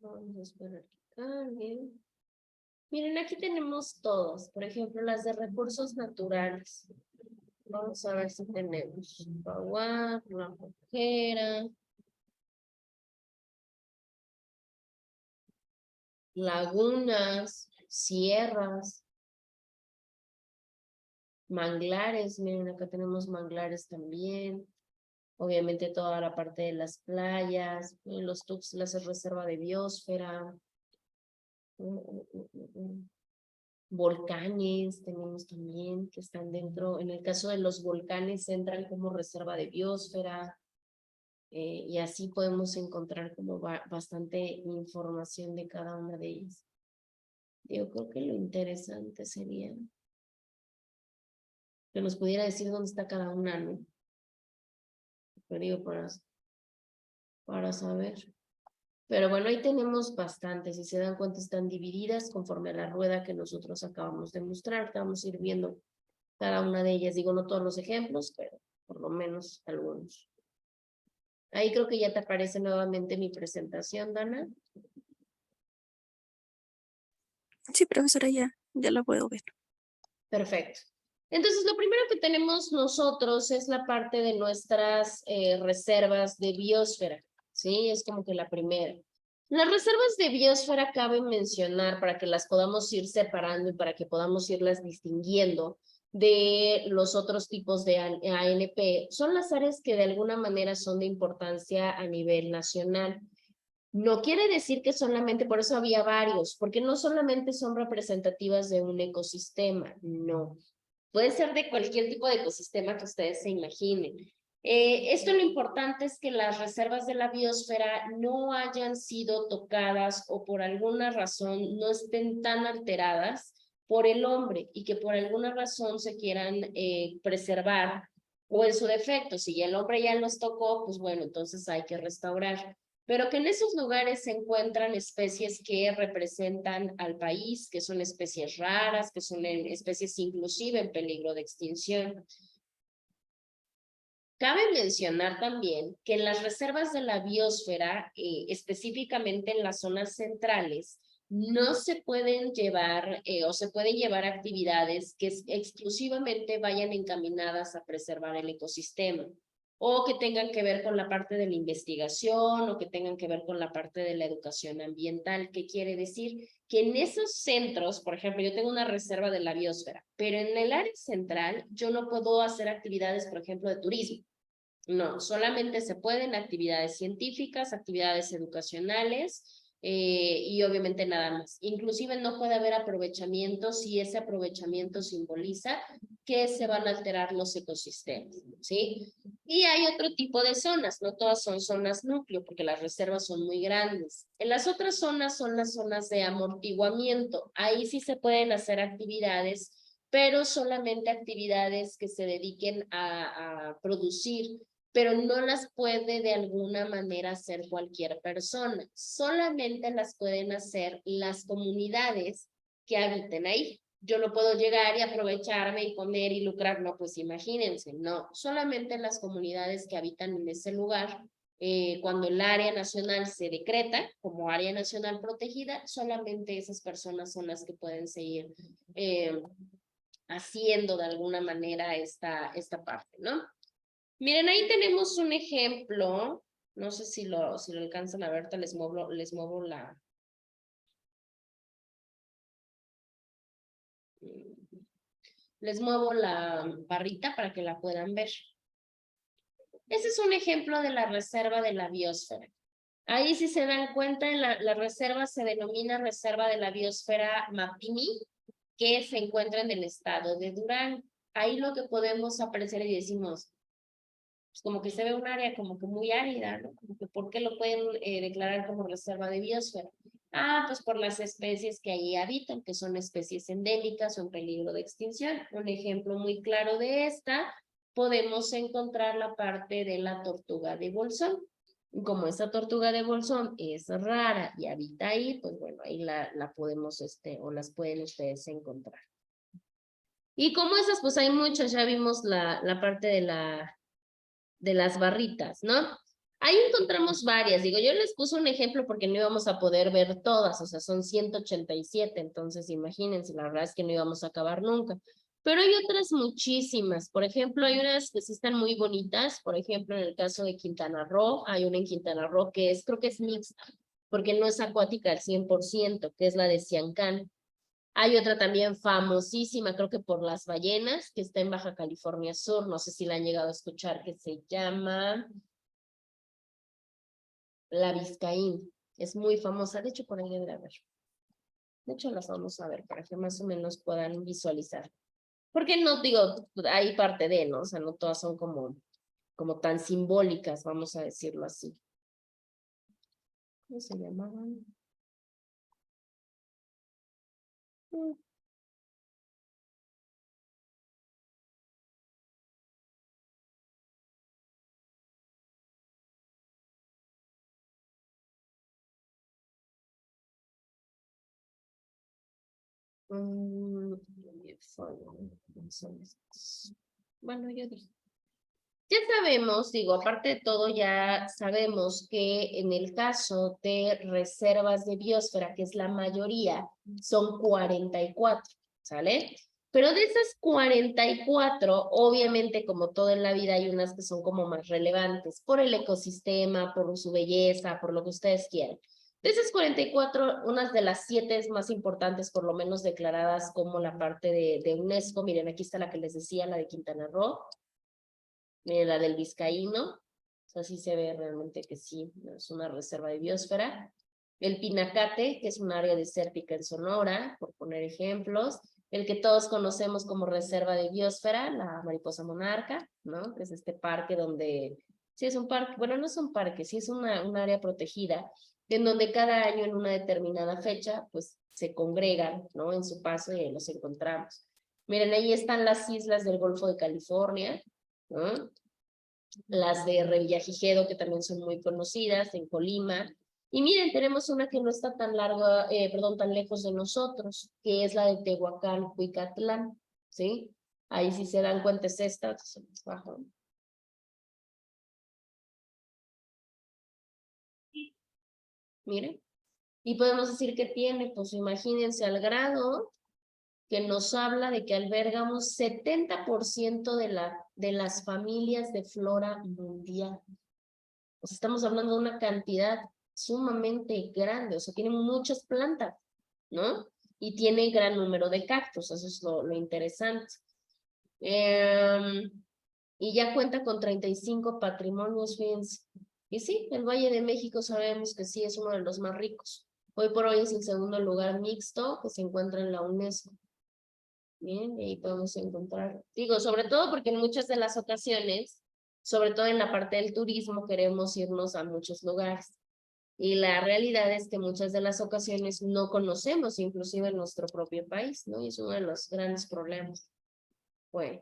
Vamos a esperar que cargue. Miren, aquí tenemos todos, por ejemplo, las de recursos naturales. Vamos a ver si tenemos Baguá, La Rojera, lagunas, sierras. Manglares, miren, acá tenemos manglares también. Obviamente toda la parte de las playas, los Tuxtlas es reserva de biosfera. Volcanes tenemos también que están dentro, en el caso de los volcanes entran como reserva de biosfera, y así podemos encontrar como bastante información de cada una de ellas. Yo creo que lo interesante sería que nos pudiera decir dónde está cada una, ¿no? Pero digo, para saber. Pero bueno, ahí tenemos bastantes, si se dan cuenta están divididas conforme a la rueda que nosotros acabamos de mostrar. Vamos a ir viendo cada una de ellas, digo no todos los ejemplos, pero por lo menos algunos. Ahí creo que ya te aparece nuevamente mi presentación, Dana. Sí, profesora, ya la puedo ver. Perfecto. Entonces, lo primero que tenemos nosotros es la parte de nuestras reservas de biosfera, ¿sí? Es como que la primera. Las reservas de biosfera cabe mencionar para que las podamos ir separando y para que podamos irlas distinguiendo de los otros tipos de ANP. Son las áreas que de alguna manera son de importancia a nivel nacional. No quiere decir que solamente, por eso había varios, porque no solamente son representativas de un ecosistema, no. Puede ser de cualquier tipo de ecosistema que ustedes se imaginen. Esto lo importante es que las reservas de la biosfera no hayan sido tocadas o por alguna razón no estén tan alteradas por el hombre y que por alguna razón se quieran preservar o en su defecto, si ya el hombre ya los tocó, pues bueno, entonces hay que restaurar. Pero que en esos lugares se encuentran especies que representan al país, que son especies raras, que son especies inclusive en peligro de extinción. Cabe mencionar también que en las reservas de la biosfera, específicamente en las zonas centrales, no se pueden llevar o se pueden llevar actividades que exclusivamente vayan encaminadas a preservar el ecosistema, o que tengan que ver con la parte de la investigación, o que tengan que ver con la parte de la educación ambiental. ¿Qué quiere decir? Que en esos centros, por ejemplo, yo tengo una reserva de la biosfera, pero en el área central yo no puedo hacer actividades, por ejemplo, de turismo. No, solamente se pueden actividades científicas, actividades educacionales, y obviamente nada más. Inclusive no puede haber aprovechamiento si ese aprovechamiento simboliza que se van a alterar los ecosistemas, ¿sí? Y hay otro tipo de zonas, no todas son zonas núcleo, porque las reservas son muy grandes. En las otras zonas son las zonas de amortiguamiento. Ahí sí se pueden hacer actividades, pero solamente actividades que se dediquen a producir, pero no las puede de alguna manera hacer cualquier persona. Solamente las pueden hacer las comunidades que habiten ahí. Yo no puedo llegar y aprovecharme y comer y lucrar, no, pues imagínense, no. Solamente las comunidades que habitan en ese lugar, cuando el área nacional se decreta como área nacional protegida, solamente esas personas son las que pueden seguir haciendo de alguna manera esta parte, ¿no? Miren, ahí tenemos un ejemplo. No sé si lo alcanzan a ver, ahorita les muevo la barrita para que la puedan ver. Ese es un ejemplo de la reserva de la biosfera. Ahí si se dan cuenta, la reserva se denomina Reserva de la Biosfera Mapimi, que se encuentra en el estado de Durango. Ahí lo que podemos apreciar y decimos, pues como que se ve un área como que muy árida, ¿no? Como que ¿por qué lo pueden declarar como reserva de biosfera? Ah, pues por las especies que allí habitan, que son especies endémicas o en peligro de extinción. Un ejemplo muy claro de esta, podemos encontrar la parte de la tortuga de bolsón. Como esa tortuga de bolsón es rara y habita ahí, pues bueno, ahí la podemos, o las pueden ustedes encontrar. Y como esas, pues hay muchas, ya vimos la parte de las barritas, ¿no? Ahí encontramos varias, digo, yo les puse un ejemplo porque no íbamos a poder ver todas, o sea, son 187, entonces imagínense, la verdad es que no íbamos a acabar nunca. Pero hay otras muchísimas, por ejemplo, hay unas que sí están muy bonitas, por ejemplo, en el caso de Quintana Roo, hay una en Quintana Roo que creo que es mixta, porque no es acuática al 100%, que es la de Siancán. Hay otra también famosísima, creo que por las ballenas, que está en Baja California Sur, no sé si la han llegado a escuchar, que se llama La Vizcaína. Es muy famosa, de hecho por ahí debe de haber. De hecho las vamos a ver para que más o menos puedan visualizar. Porque no digo, hay parte de, ¿no? O sea, no todas son como tan simbólicas, vamos a decirlo así. ¿Cómo se llamaban? Bueno, yo dije. Ya sabemos, digo, aparte de todo, ya sabemos que en el caso de reservas de biosfera, que es la mayoría, son 44, ¿sale? Pero de esas 44, obviamente, como todo en la vida, hay unas que son como más relevantes por el ecosistema, por su belleza, por lo que ustedes quieran. De esas 44, unas de las 7 más importantes, por lo menos declaradas como la parte de UNESCO, miren, aquí está la que les decía, la de Quintana Roo. Miren, la del Vizcaíno, o sea, sí se ve realmente que sí, es una reserva de biosfera. El Pinacate, que es un área desértica en Sonora, por poner ejemplos. El que todos conocemos como reserva de biosfera, la mariposa monarca, ¿no? Que es este parque donde, sí es un parque, bueno, no es un parque, sí es un área protegida, en donde cada año en una determinada fecha, pues se congregan, ¿no? En su paso y ahí los encontramos. Miren, ahí están las islas del Golfo de California, ¿no? Las de Revillagigedo, que también son muy conocidas, en Colima. Y miren, tenemos una que no está tan larga, tan lejos de nosotros, que es la de Tehuacán, Cuicatlán, ¿sí? Ahí si se dan cuenta es esta, bajo. Miren, y podemos decir que tiene, pues imagínense al grado que nos habla de que albergamos 70% de las familias de flora mundial. O sea, estamos hablando de una cantidad sumamente grande, o sea, tiene muchas plantas, ¿no? Y tiene gran número de cactus, eso es lo interesante. Y ya cuenta con 35 patrimonios, fíjense. Y sí, el Valle de México sabemos que sí es uno de los más ricos. Hoy por hoy es el segundo lugar mixto que se encuentra en la UNESCO. Bien, y ahí podemos encontrar, digo, sobre todo porque en muchas de las ocasiones, sobre todo en la parte del turismo, queremos irnos a muchos lugares. Y la realidad es que muchas de las ocasiones no conocemos inclusive nuestro propio país, ¿no? Y es uno de los grandes problemas. Bueno,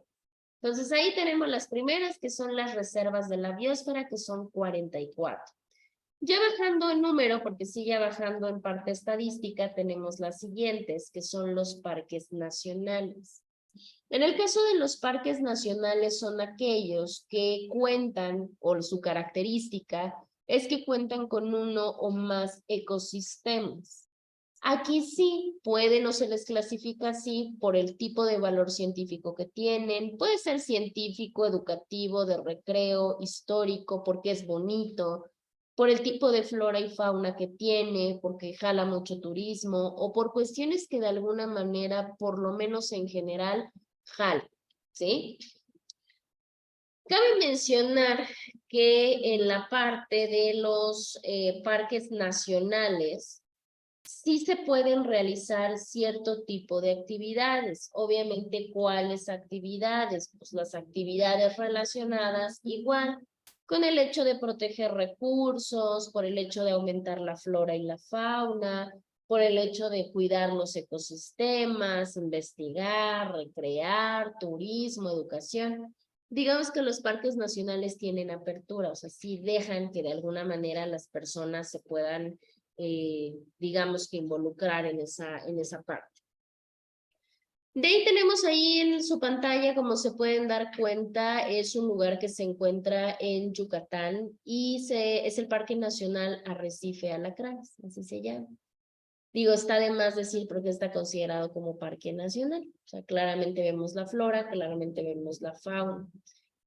entonces ahí tenemos las primeras, que son las reservas de la biosfera, que son 44. Ya bajando en número, porque sigue bajando en parte estadística, tenemos las siguientes, que son los parques nacionales. En el caso de los parques nacionales son aquellos que cuentan, o su característica, es que cuentan con uno o más ecosistemas. Aquí sí, pueden o se les clasifica así por el tipo de valor científico que tienen. Puede ser científico, educativo, de recreo, histórico, porque es bonito, por el tipo de flora y fauna que tiene, porque jala mucho turismo, o por cuestiones que de alguna manera, por lo menos en general, jala, ¿sí? Cabe mencionar que en la parte de los parques nacionales, sí se pueden realizar cierto tipo de actividades. Obviamente, ¿cuáles actividades? Pues las actividades relacionadas igual con el hecho de proteger recursos, por el hecho de aumentar la flora y la fauna, por el hecho de cuidar los ecosistemas, investigar, recrear, turismo, educación. Digamos que los parques nacionales tienen apertura, o sea, sí dejan que de alguna manera las personas se puedan digamos que involucrar en esa parte. De ahí tenemos ahí en su pantalla, como se pueden dar cuenta, es un lugar que se encuentra en Yucatán y es el Parque Nacional Arrecife Alacranes, así se llama. Digo, está de más decir porque está considerado como parque nacional. O sea, claramente vemos la flora, claramente vemos la fauna.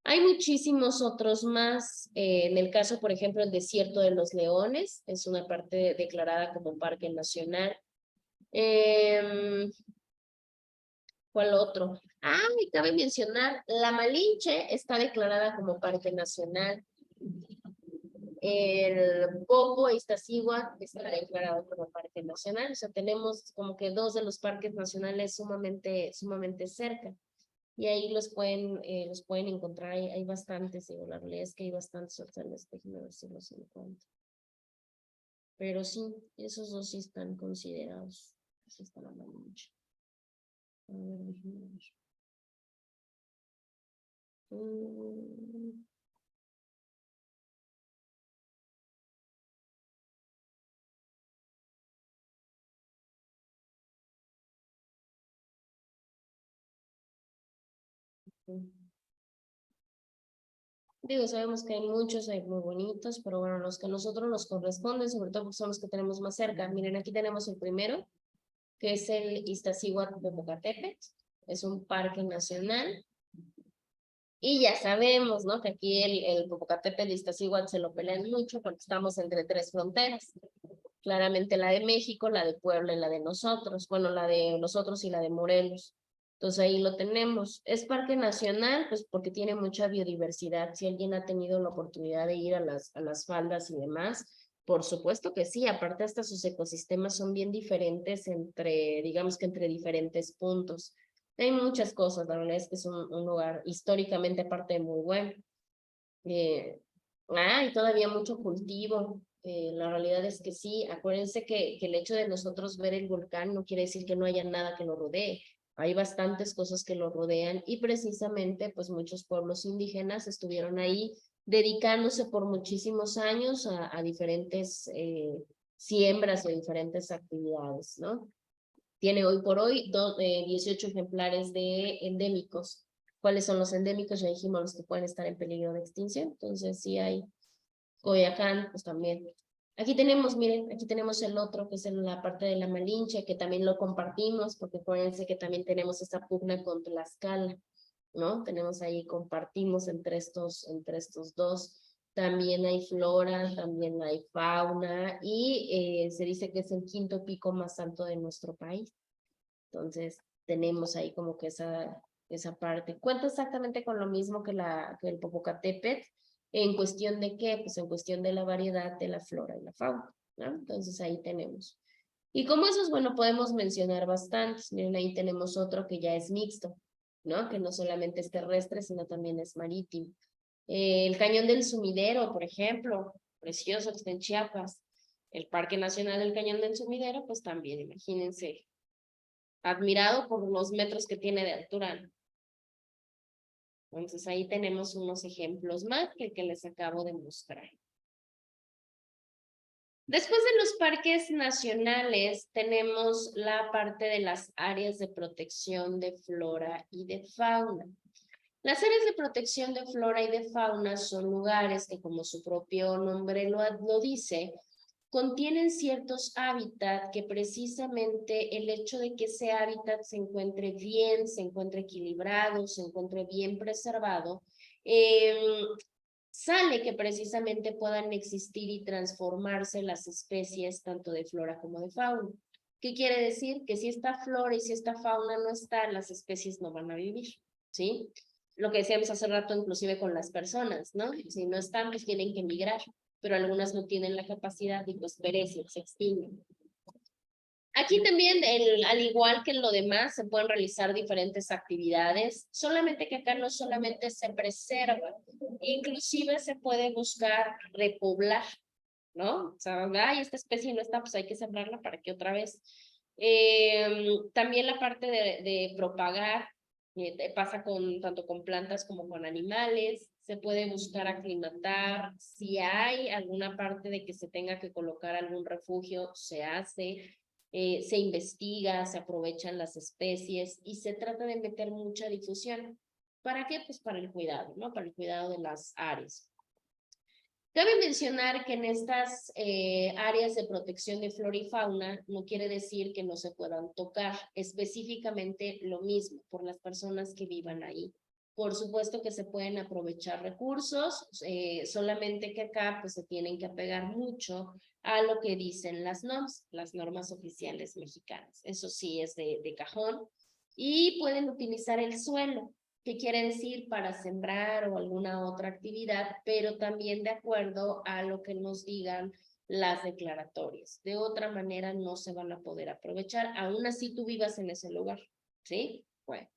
Hay muchísimos otros más. En el caso, por ejemplo, el Desierto de los Leones es una parte declarada como parque nacional. ¿Cuál otro? Ah, y cabe mencionar, la Malinche está declarada como parque nacional. El Popo e Iztaccíhuatl está declarado como parque nacional. O sea, tenemos como que dos de los parques nacionales sumamente cerca. Y ahí los pueden encontrar. Hay bastantes, digo, la realidad es que hay bastantes hoteles, déjenme ver si los encuentro. Pero sí, esos dos sí están considerados. Así está la Malinche. A ver, déjenme ver. Digo, sabemos que hay muy bonitos, pero bueno, los que a nosotros nos corresponden, sobre todo porque son los que tenemos más cerca. Miren, aquí tenemos el primero, que es el Iztaccíhuatl-Popocatépetl. Es un parque nacional. Y ya sabemos, ¿no? Que aquí el Popocatépetl y Iztaccíhuatl se lo pelean mucho porque estamos entre tres fronteras. Claramente la de México, la de Puebla y la de nosotros. Bueno, la de nosotros y la de Morelos. Entonces ahí lo tenemos. Es parque nacional, pues porque tiene mucha biodiversidad. Si alguien ha tenido la oportunidad de ir a las faldas y demás, por supuesto que sí. Aparte hasta sus ecosistemas son bien diferentes digamos que entre diferentes puntos. Hay muchas cosas, la verdad es que es un lugar históricamente aparte muy bueno. Y todavía mucho cultivo. La realidad es que sí, acuérdense que el hecho de nosotros ver el volcán no quiere decir que no haya nada que lo rodee. Hay bastantes cosas que lo rodean y precisamente pues muchos pueblos indígenas estuvieron ahí dedicándose por muchísimos años a diferentes siembras y diferentes actividades, ¿no? Tiene hoy por hoy 18 ejemplares de endémicos. ¿Cuáles son los endémicos? Ya dijimos los que pueden estar en peligro de extinción. Entonces sí hay Coyoacán, pues también. Aquí tenemos, miren, aquí tenemos el otro, que es en la parte de la Malinche, que también lo compartimos, porque acuérdense que también tenemos esta pugna con Tlaxcala, ¿no? Tenemos ahí, compartimos entre estos dos. También hay flora, también hay fauna, y se dice que es el quinto pico más alto de nuestro país. Entonces, tenemos ahí como que esa parte. Cuenta exactamente con lo mismo que el Popocatépetl, en cuestión de qué, pues en cuestión de la variedad de la flora y la fauna, ¿no? Entonces ahí tenemos. Y como eso es bueno, podemos mencionar bastantes. Miren, ahí tenemos otro que ya es mixto, ¿no? Que no solamente es terrestre, sino también es marítimo. El Cañón del Sumidero, por ejemplo, precioso que está en Chiapas. El Parque Nacional del Cañón del Sumidero, pues también, imagínense, admirado por los metros que tiene de altura. Entonces ahí tenemos unos ejemplos más que el que les acabo de mostrar. Después de los parques nacionales, tenemos la parte de las áreas de protección de flora y de fauna. Las áreas de protección de flora y de fauna son lugares que, como su propio nombre lo dice, contienen ciertos hábitats que precisamente el hecho de que ese hábitat se encuentre bien, se encuentre equilibrado, se encuentre bien preservado, sale que precisamente puedan existir y transformarse las especies tanto de flora como de fauna. ¿Qué quiere decir? Que si esta flora y si esta fauna no está, las especies no van a vivir, ¿sí? Lo que decíamos hace rato inclusive con las personas, ¿no? Si no están, pues tienen que migrar, pero algunas no tienen la capacidad y pues perecen, se extinguen. Aquí también, al igual que en lo demás, se pueden realizar diferentes actividades, solamente que acá no solamente se preserva, inclusive se puede buscar repoblar, ¿no? O sea, ay, esta especie no está, pues hay que sembrarla para que otra vez. También la parte de propagar, pasa tanto con plantas como con animales, se puede buscar aclimatar, si hay alguna parte de que se tenga que colocar algún refugio, se hace. Se investiga, se aprovechan las especies y se trata de meter mucha difusión. ¿Para qué? Pues para el cuidado, ¿no? Para el cuidado de las áreas. Cabe mencionar que en estas áreas de protección de flora y fauna no quiere decir que no se puedan tocar, específicamente lo mismo por las personas que vivan ahí. Por supuesto que se pueden aprovechar recursos, solamente que acá pues se tienen que apegar mucho a lo que dicen las normas oficiales mexicanas. Eso sí es de cajón. Y pueden utilizar el suelo, que quiere decir para sembrar o alguna otra actividad, pero también de acuerdo a lo que nos digan las declaratorias. De otra manera no se van a poder aprovechar, aún así tú vivas en ese lugar, ¿sí? Bueno.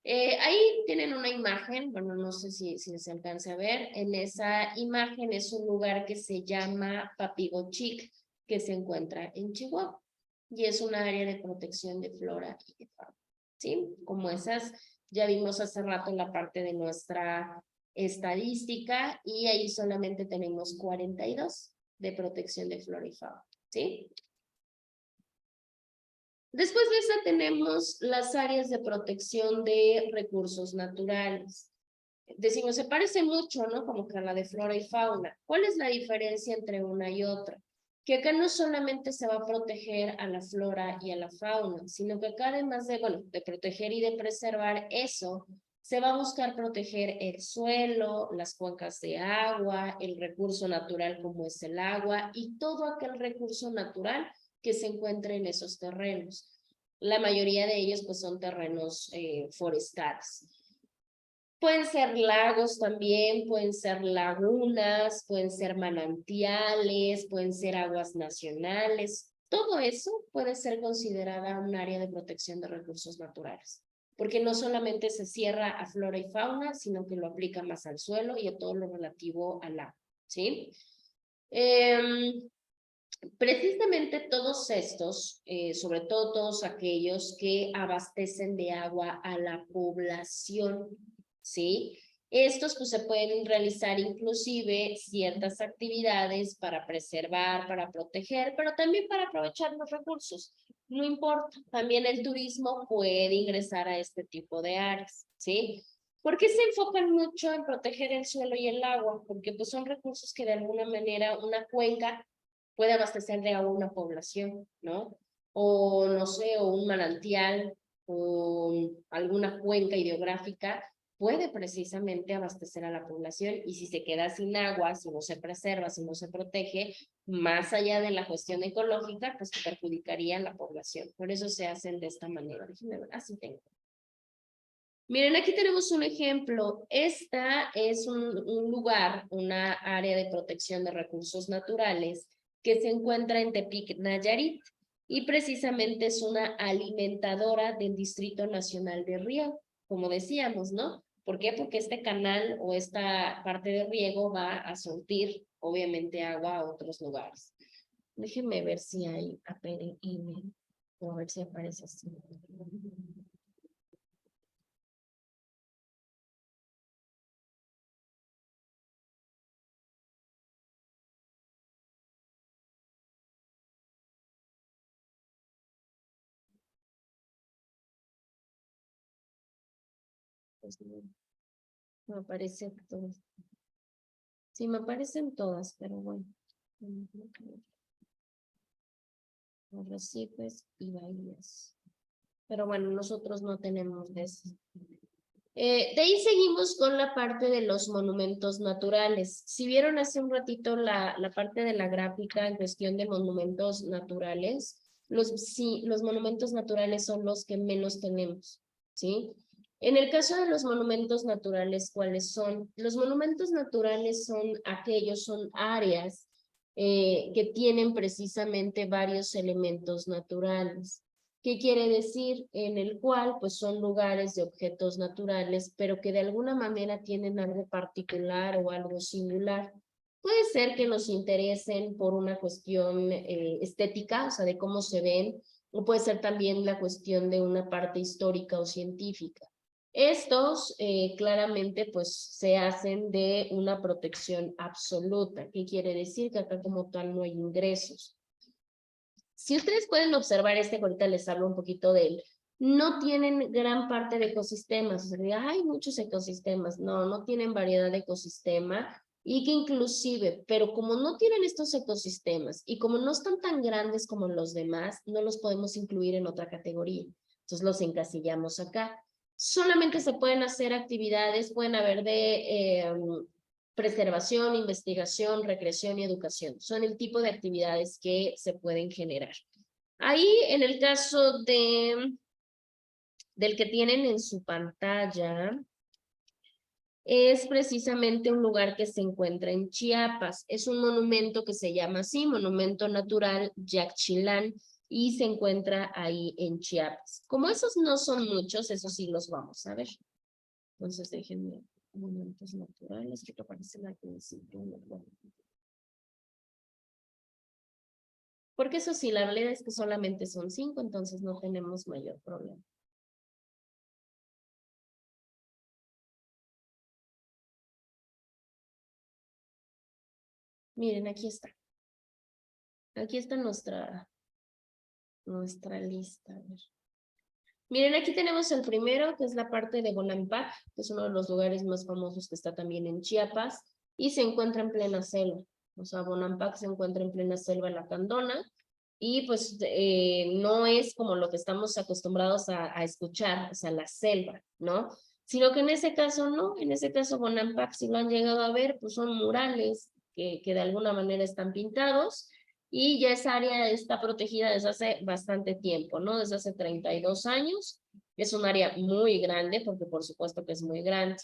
Ahí tienen una imagen, bueno, no sé si se alcanza a ver. En esa imagen es un lugar que se llama Papigochic, que se encuentra en Chihuahua. Y es un área de protección de flora y de fauna. ¿Sí? Como esas, ya vimos hace rato en la parte de nuestra estadística, y ahí solamente tenemos 42 de protección de flora y fauna. ¿Sí? Después de esa tenemos las áreas de protección de recursos naturales. Decimos, se parece mucho, ¿no? Como que a la de flora y fauna. ¿Cuál es la diferencia entre una y otra? Que acá no solamente se va a proteger a la flora y a la fauna, sino que acá además de, bueno, de proteger y de preservar eso, se va a buscar proteger el suelo, las cuencas de agua, el recurso natural como es el agua y todo aquel recurso natural que se encuentre en esos terrenos. La mayoría de ellos pues son terrenos forestales. Pueden ser lagos también, pueden ser lagunas, pueden ser manantiales, pueden ser aguas nacionales. Todo eso puede ser considerada un área de protección de recursos naturales, porque no solamente se cierra a flora y fauna, sino que lo aplica más al suelo y a todo lo relativo al agua, ¿sí? Precisamente todos estos, sobre todo todos aquellos que abastecen de agua a la población, ¿sí? Estos pues se pueden realizar inclusive ciertas actividades para preservar, para proteger, pero también para aprovechar los recursos. No importa, también el turismo puede ingresar a este tipo de áreas, ¿sí? ¿Por qué se enfocan mucho en proteger el suelo y el agua? Porque pues son recursos que de alguna manera una cuenca puede abastecer de agua a una población, ¿no? O no sé, o un manantial, o alguna cuenca hidrográfica puede precisamente abastecer a la población, y si se queda sin agua, si no se preserva, si no se protege, más allá de la cuestión ecológica, pues perjudicaría a la población. Por eso se hacen de esta manera. Déjenme ver, así tengo. Miren, aquí tenemos un ejemplo. Esta es un lugar, una área de protección de recursos naturales que se encuentra en Tepic, Nayarit, y precisamente es una alimentadora del Distrito Nacional de Riego, como decíamos, ¿no? ¿Por qué? Porque este canal o esta parte de riego va a surtir, obviamente, agua a otros lugares. Déjenme ver si hay email, o a ver si aparece así. Pues no, me aparece todo. Sí, me aparecen todas, pero bueno. Arrecifes y bahías. Pero bueno, nosotros no tenemos de eso. De ahí seguimos con la parte de los monumentos naturales. Si vieron hace un ratito la parte de la gráfica en cuestión de monumentos naturales, los monumentos naturales son los que menos tenemos, ¿sí? En el caso de los monumentos naturales, ¿cuáles son? Los monumentos naturales son aquellos, son áreas que tienen precisamente varios elementos naturales. ¿Qué quiere decir? En el cual pues son lugares de objetos naturales, pero que de alguna manera tienen algo particular o algo singular. Puede ser que nos interesen por una cuestión estética, o sea, de cómo se ven, o puede ser también la cuestión de una parte histórica o científica. Estos claramente pues se hacen de una protección absoluta. ¿Qué quiere decir? Que acá como tal no hay ingresos. Si ustedes pueden observar ahorita les hablo un poquito de él, no tienen gran parte de ecosistemas, o sea, hay muchos ecosistemas, no tienen variedad de ecosistema, y que inclusive, pero como no tienen estos ecosistemas y como no están tan grandes como los demás, no los podemos incluir en otra categoría, entonces los encasillamos acá. solamente se pueden hacer actividades, pueden haber de preservación, investigación, recreación y educación. Son el tipo de actividades que se pueden generar. Ahí, en el caso del que tienen en su pantalla, es precisamente un lugar que se encuentra en Chiapas. Es un monumento que se llama así, Monumento Natural Yaxchilán, y se encuentra ahí en Chiapas. Como esos no son muchos, esos sí los vamos a ver. Entonces déjenme, monumentos naturales, que aparecen aquí en sitio. Porque eso sí, la realidad es que solamente son 5, entonces no tenemos mayor problema. Miren, aquí está. Aquí está nuestra lista. A ver. Miren, aquí tenemos el primero, que es la parte de Bonampak, que es uno de los lugares más famosos que está también en Chiapas, y se encuentra en plena selva. O sea, Bonampak se encuentra en plena selva lacandona, y pues no es como lo que estamos acostumbrados a escuchar, o sea, la selva, ¿no? Sino que en ese caso no, en ese caso Bonampak, si lo han llegado a ver, pues son murales que de alguna manera están pintados, y ya esa área está protegida desde hace bastante tiempo, ¿no? Desde hace 32 años. Es un área muy grande, porque por supuesto que es muy grande.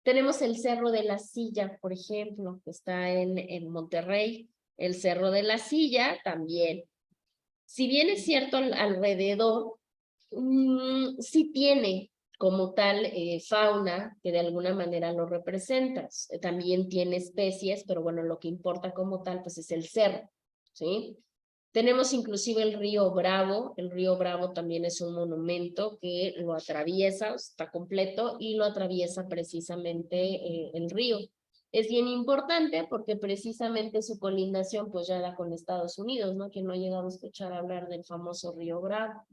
Tenemos el Cerro de la Silla, por ejemplo, que está en Monterrey. El Cerro de la Silla también. Si bien es cierto alrededor, sí tiene como tal fauna que de alguna manera lo representa. También tiene especies, pero bueno, lo que importa como tal pues es el cerro, ¿sí? Tenemos inclusive el río Bravo también es un monumento que lo atraviesa, está completo, y lo atraviesa precisamente el río. Es bien importante porque precisamente su colindación pues ya da con Estados Unidos, ¿no? Quien no ha llegado a escuchar hablar del famoso río Bravo.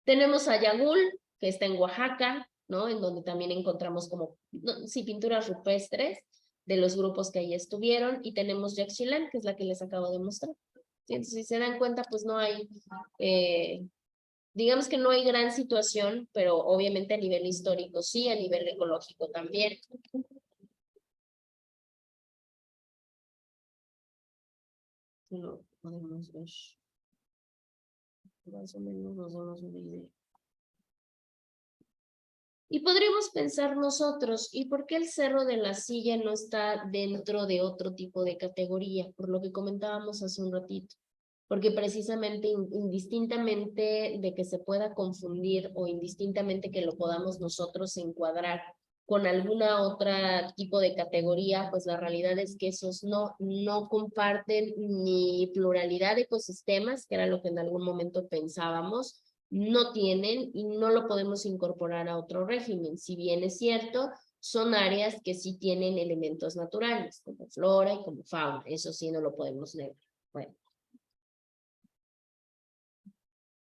Tenemos a Yagul, que está en Oaxaca, ¿no? En donde también encontramos como, no, sí, pinturas rupestres de los grupos que ahí estuvieron, y tenemos Yaxchilán, que es la que les acabo de mostrar. Entonces, si se dan cuenta, pues no hay, digamos que no hay gran situación, pero obviamente a nivel histórico sí, a nivel ecológico también. Lo podemos ver. Más o menos nos damos una idea. Y podríamos pensar nosotros, ¿y por qué el Cerro de la Silla no está dentro de otro tipo de categoría? Por lo que comentábamos hace un ratito. Porque precisamente indistintamente de que se pueda confundir o indistintamente que lo podamos nosotros encuadrar con alguna otra tipo de categoría, pues la realidad es que esos no comparten ni pluralidad de ecosistemas, que era lo que en algún momento pensábamos, no tienen y no lo podemos incorporar a otro régimen. Si bien es cierto, son áreas que sí tienen elementos naturales, como flora y como fauna, eso sí no lo podemos negar. Bueno.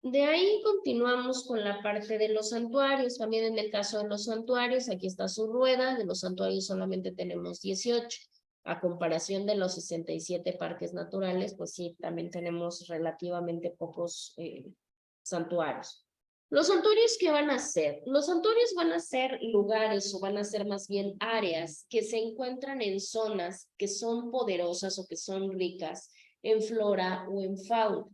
De ahí continuamos con la parte de los santuarios. También en el caso de los santuarios, aquí está su rueda. De los santuarios solamente tenemos 18. A comparación de los 67 parques naturales, pues sí, también tenemos relativamente pocos santuarios. ¿Los santuarios qué van a ser? Los santuarios van a ser lugares, o van a ser más bien áreas que se encuentran en zonas que son poderosas o que son ricas en flora o en fauna.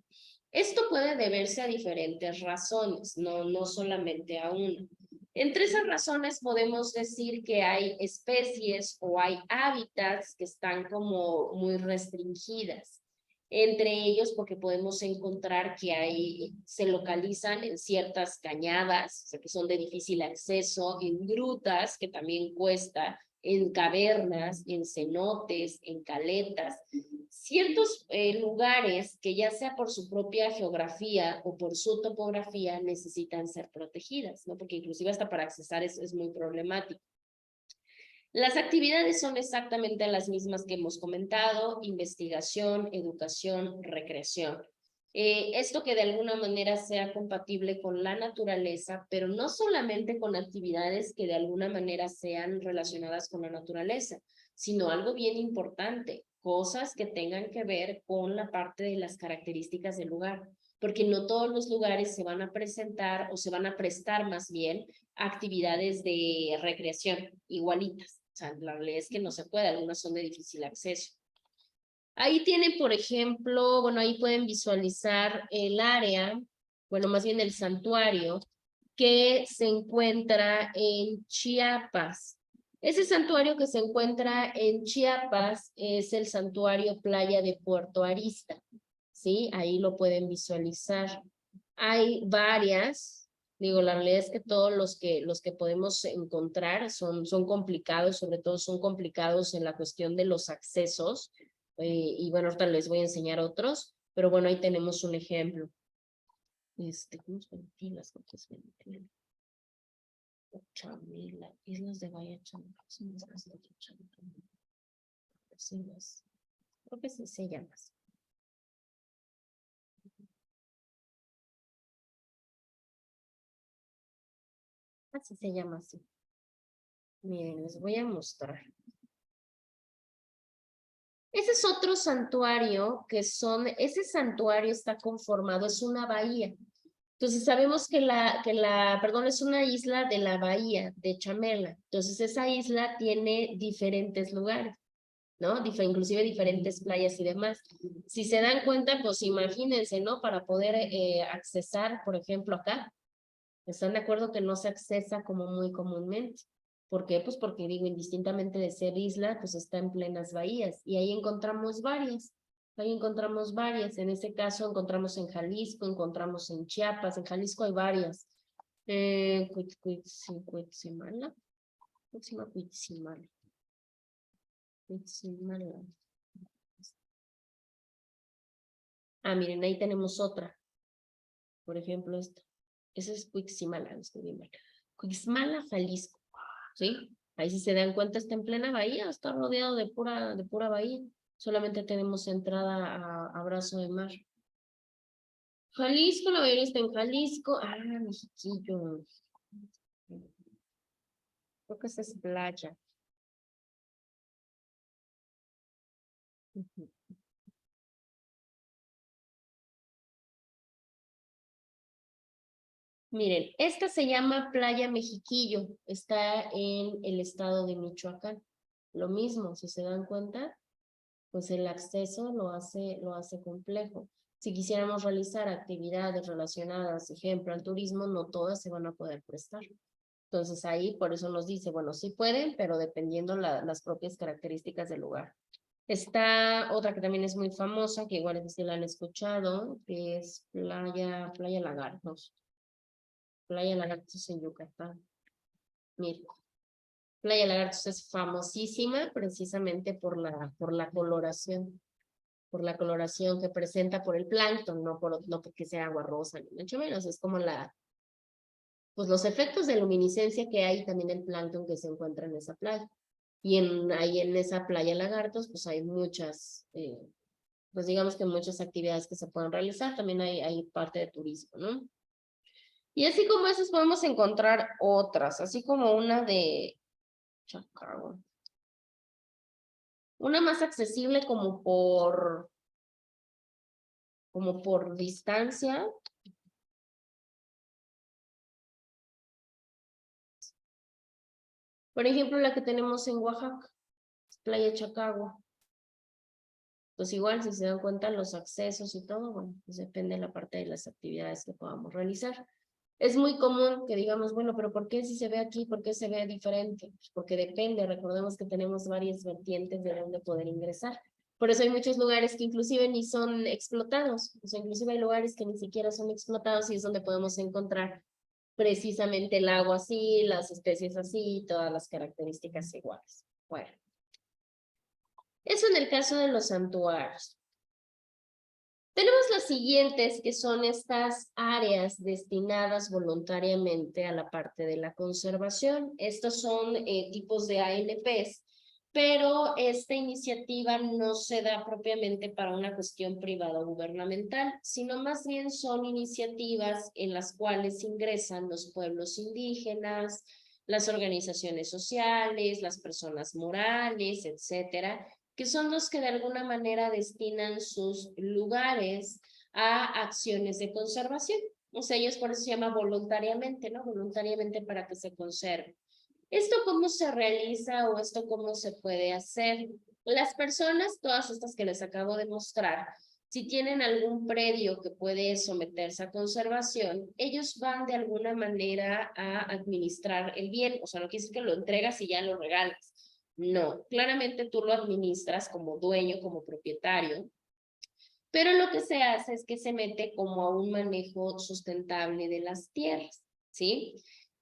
Esto puede deberse a diferentes razones, no solamente a una. Entre esas razones podemos decir que hay especies o hay hábitats que están como muy restringidas. Entre ellos, porque podemos encontrar que se localizan en ciertas cañadas, o sea, que son de difícil acceso, en grutas, que también cuesta, en cavernas, en cenotes, en caletas, ciertos lugares que ya sea por su propia geografía o por su topografía necesitan ser protegidas, ¿no? Porque inclusive hasta para accesar es muy problemático. Las actividades son exactamente las mismas que hemos comentado: investigación, educación, recreación. Esto que de alguna manera sea compatible con la naturaleza, pero no solamente con actividades que de alguna manera sean relacionadas con la naturaleza, sino algo bien importante, cosas que tengan que ver con la parte de las características del lugar, porque no todos los lugares se van a presentar o se van a prestar más bien actividades de recreación igualitas. O sea, la realidad es que no se puede, algunas son de difícil acceso. Ahí tienen, por ejemplo, bueno, ahí pueden visualizar el área, bueno, más bien el santuario, que se encuentra en Chiapas. Ese santuario que se encuentra en Chiapas es el santuario Playa de Puerto Arista, ¿sí? Ahí lo pueden visualizar. Hay varias, digo, la realidad es que todos los que podemos encontrar son complicados, sobre todo son complicados en la cuestión de los accesos, y bueno, ahorita les voy a enseñar otros, pero bueno, ahí tenemos un ejemplo. ¿Cómo se ventila? ¿Cómo se ventila? Chamila, Islas de Bahía Chamila. Creo que sí se llama así. Así se llama así. Miren, les voy a mostrar. Ese es otro santuario ese santuario está conformado, es una bahía. Entonces sabemos que perdón, es una isla de la bahía de Chamela. Entonces esa isla tiene diferentes lugares, ¿no? Inclusive diferentes playas y demás. Si se dan cuenta, pues imagínense, ¿no? Para poder accesar, por ejemplo, acá, ¿están de acuerdo que no se accesa como muy comúnmente? ¿Por qué? Pues porque digo, indistintamente de ser isla, pues está en plenas bahías y ahí encontramos varias. Ahí encontramos varias. En este caso encontramos en Jalisco, encontramos en Chiapas. En Jalisco hay varias. Cuitzimala. Cuitzimala. Ah, miren, ahí tenemos otra. Por ejemplo, esta. Esa es Cuitzimala, no estoy bien mal. Cuitzmala, Jalisco. ¿Sí? Ahí si se dan cuenta está en plena bahía, está rodeado de pura bahía. Solamente tenemos entrada a brazo de mar. Jalisco, la mayoría está en Jalisco. Ah, Mexiquillo. Creo que esa es playa. Miren, esta se llama Playa Mexiquillo, está en el estado de Michoacán. Lo mismo, si se dan cuenta, pues el acceso lo hace complejo. Si quisiéramos realizar actividades relacionadas, ejemplo, al turismo, no todas se van a poder prestar. Entonces ahí por eso nos dice, bueno, sí pueden, pero dependiendo las propias características del lugar. Está otra que también es muy famosa, que igual si la han escuchado, que es Playa Lagartos. Playa Lagartos en Yucatán. Miren, Playa Lagartos es famosísima precisamente por la coloración. Por la coloración que presenta por el plancton, no porque sea agua rosa, ni mucho menos, es como pues los efectos de luminiscencia que hay también el plancton que se encuentra en esa playa. Y ahí en esa playa Lagartos, pues hay muchas, pues digamos que muchas actividades que se pueden realizar, también hay parte de turismo, ¿no? Y así como esas podemos encontrar otras, así como una de Chicago. Una más accesible como por distancia. Por ejemplo, la que tenemos en Oaxaca, Playa Chacagua. Pues igual, si se dan cuenta, los accesos y todo, bueno, pues depende de la parte de las actividades que podamos realizar. Es muy común que digamos, bueno, pero ¿por qué si se ve aquí, por qué se ve diferente? Pues porque depende, recordemos que tenemos varias vertientes de donde poder ingresar. Por eso hay muchos lugares que inclusive ni son explotados, o sea, inclusive hay lugares que ni siquiera son explotados y es donde podemos encontrar precisamente el agua así, las especies así, todas las características iguales. Bueno. Eso en el caso de los santuarios. Tenemos las siguientes, que son estas áreas destinadas voluntariamente a la parte de la conservación. Estos son tipos de ANPs, pero esta iniciativa no se da propiamente para una cuestión privada o gubernamental, sino más bien son iniciativas en las cuales ingresan los pueblos indígenas, las organizaciones sociales, las personas morales, etcétera, que son los que de alguna manera destinan sus lugares a acciones de conservación. O sea, ellos por eso se llama voluntariamente, ¿no? Voluntariamente para que se conserve. ¿Esto cómo se realiza o esto cómo se puede hacer? Las personas, todas estas que les acabo de mostrar, si tienen algún predio que puede someterse a conservación, ellos van de alguna manera a administrar el bien. O sea, no quiere decir que lo entregas y ya lo regalas. No, claramente tú lo administras como dueño, como propietario, pero lo que se hace es que se mete como a un manejo sustentable de las tierras, ¿sí?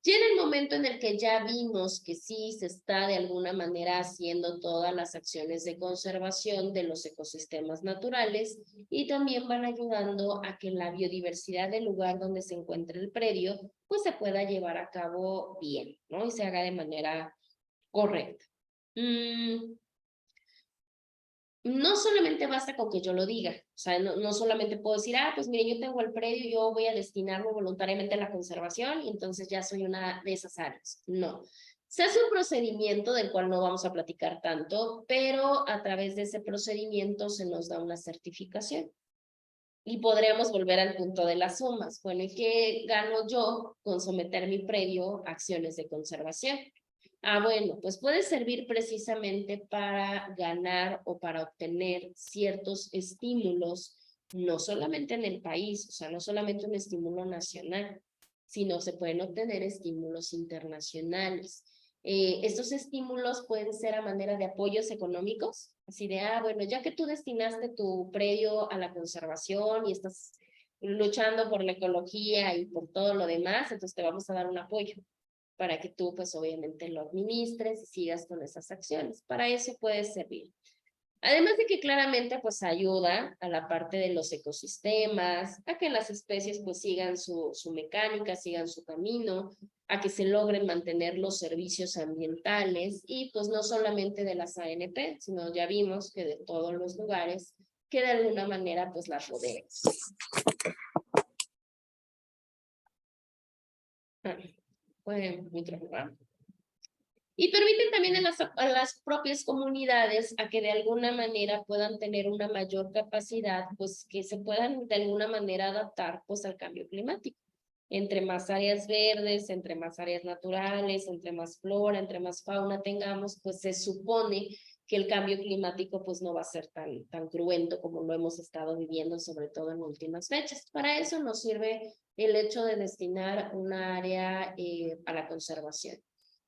Y en el momento en el que ya vimos que sí se está de alguna manera haciendo todas las acciones de conservación de los ecosistemas naturales y también van ayudando a que la biodiversidad del lugar donde se encuentre el predio pues se pueda llevar a cabo bien, ¿no? Y se haga de manera correcta. No solamente basta con que yo lo diga, o sea, no solamente puedo decir, pues mire, yo tengo el predio, yo voy a destinarlo voluntariamente a la conservación y entonces ya soy una de esas áreas. No. Se hace un procedimiento del cual no vamos a platicar tanto, pero a través de ese procedimiento se nos da una certificación. Y podríamos volver al punto de las sumas. Bueno, ¿y qué gano yo con someter mi predio a acciones de conservación? Bueno, pues puede servir precisamente para ganar o para obtener ciertos estímulos, no solamente en el país, o sea, no solamente un estímulo nacional, sino se pueden obtener estímulos internacionales. Estos estímulos pueden ser a manera de apoyos económicos, así de, bueno, ya que tú destinaste tu predio a la conservación y estás luchando por la ecología y por todo lo demás, entonces te vamos a dar un apoyo para que tú pues obviamente lo administres y sigas con esas acciones. Para eso puede servir. Además de que claramente pues ayuda a la parte de los ecosistemas, a que las especies pues sigan su mecánica, sigan su camino, a que se logren mantener los servicios ambientales y pues no solamente de las ANP, sino ya vimos que de todos los lugares que de alguna manera pues las rodean. Pueden microfonar. Y permiten también a las propias comunidades a que de alguna manera puedan tener una mayor capacidad, pues que se puedan de alguna manera adaptar pues al cambio climático. Entre más áreas verdes, entre más áreas naturales, entre más flora, entre más fauna tengamos, pues se supone que el cambio climático pues no va a ser tan cruento como lo hemos estado viviendo, sobre todo en últimas fechas. Para eso nos sirve el hecho de destinar una área a la conservación.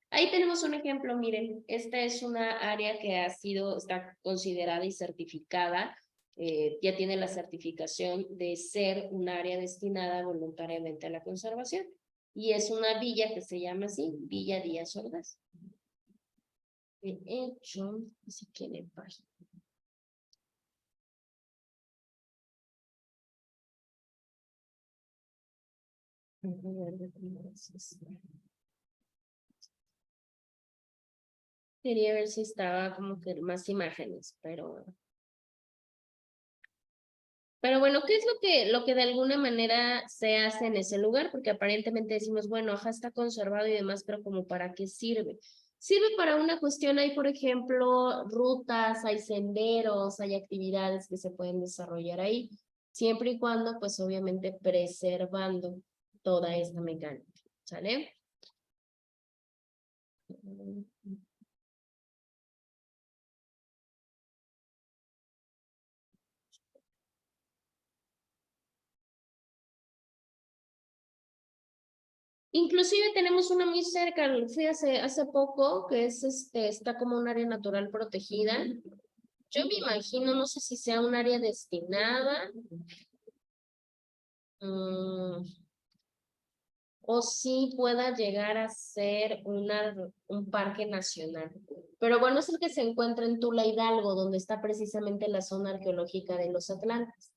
Ahí tenemos un ejemplo, miren, esta es una área que está considerada y certificada, ya tiene la certificación de ser un área destinada voluntariamente a la conservación. Y es una villa que se llama así, Villa Díaz Ordaz. De hecho, si quieren página. Quería ver si estaba como que más imágenes, pero bueno, ¿qué es lo que de alguna manera se hace en ese lugar? Porque aparentemente decimos, bueno, ajá, está conservado y demás, pero como ¿para qué sirve? Sirve para una cuestión, hay por ejemplo rutas, hay senderos, hay actividades que se pueden desarrollar ahí, siempre y cuando pues obviamente preservando toda esta mecánica, ¿sale? Inclusive tenemos una muy cerca, fui hace poco, que es está como un área natural protegida. Yo me imagino, no sé si sea un área destinada, o si pueda llegar a ser un parque nacional. Pero bueno, es el que se encuentra en Tula Hidalgo, donde está precisamente la zona arqueológica de los Atlantes.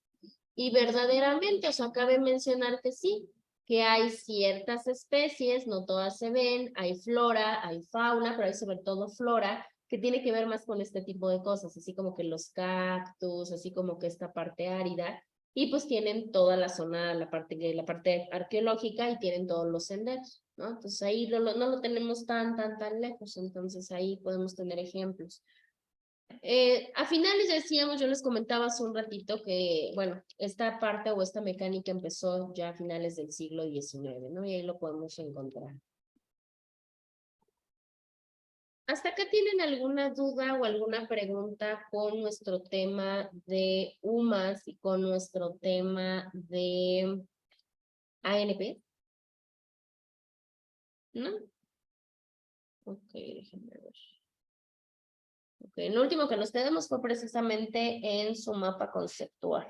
Y verdaderamente, o sea, cabe mencionar que sí, que hay ciertas especies, no todas se ven, hay flora, hay fauna, pero hay sobre todo flora, que tiene que ver más con este tipo de cosas, así como que los cactus, así como que esta parte árida, y pues tienen toda la zona, la parte arqueológica y tienen todos los senderos, ¿no? Entonces ahí no lo tenemos tan lejos, entonces ahí podemos tener ejemplos. A finales decíamos, yo les comentaba hace un ratito que, bueno, esta parte o esta mecánica empezó ya a finales del siglo XIX, ¿no? Y ahí lo podemos encontrar. ¿Hasta acá tienen alguna duda o alguna pregunta con nuestro tema de UMAS y con nuestro tema de ANP? ¿No? Ok, déjenme ver. Ok, lo último que nos quedamos fue precisamente en su mapa conceptual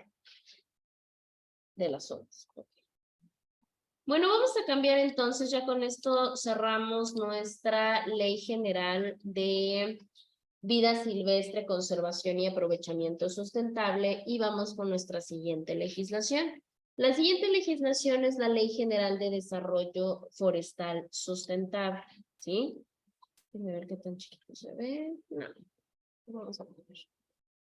de las zonas. Ok. Bueno, vamos a cambiar entonces, ya con esto cerramos nuestra ley general de vida silvestre, conservación y aprovechamiento sustentable y vamos con nuestra siguiente legislación. La siguiente legislación es la Ley General de Desarrollo Forestal Sustentable, ¿sí? Déjenme ver qué tan chiquito se ve. No, vamos a poner.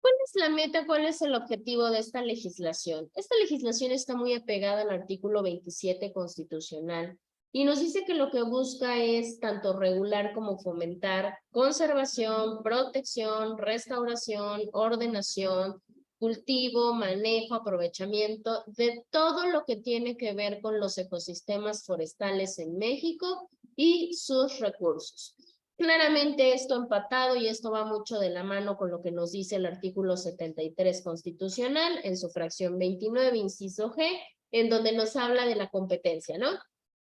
¿Cuál es la meta? ¿Cuál es el objetivo de esta legislación? Esta legislación está muy apegada al artículo 27 constitucional y nos dice que lo que busca es tanto regular como fomentar conservación, protección, restauración, ordenación, cultivo, manejo, aprovechamiento de todo lo que tiene que ver con los ecosistemas forestales en México y sus recursos. Claramente esto empatado y esto va mucho de la mano con lo que nos dice el artículo 73 constitucional en su fracción 29, inciso G, en donde nos habla de la competencia, ¿no?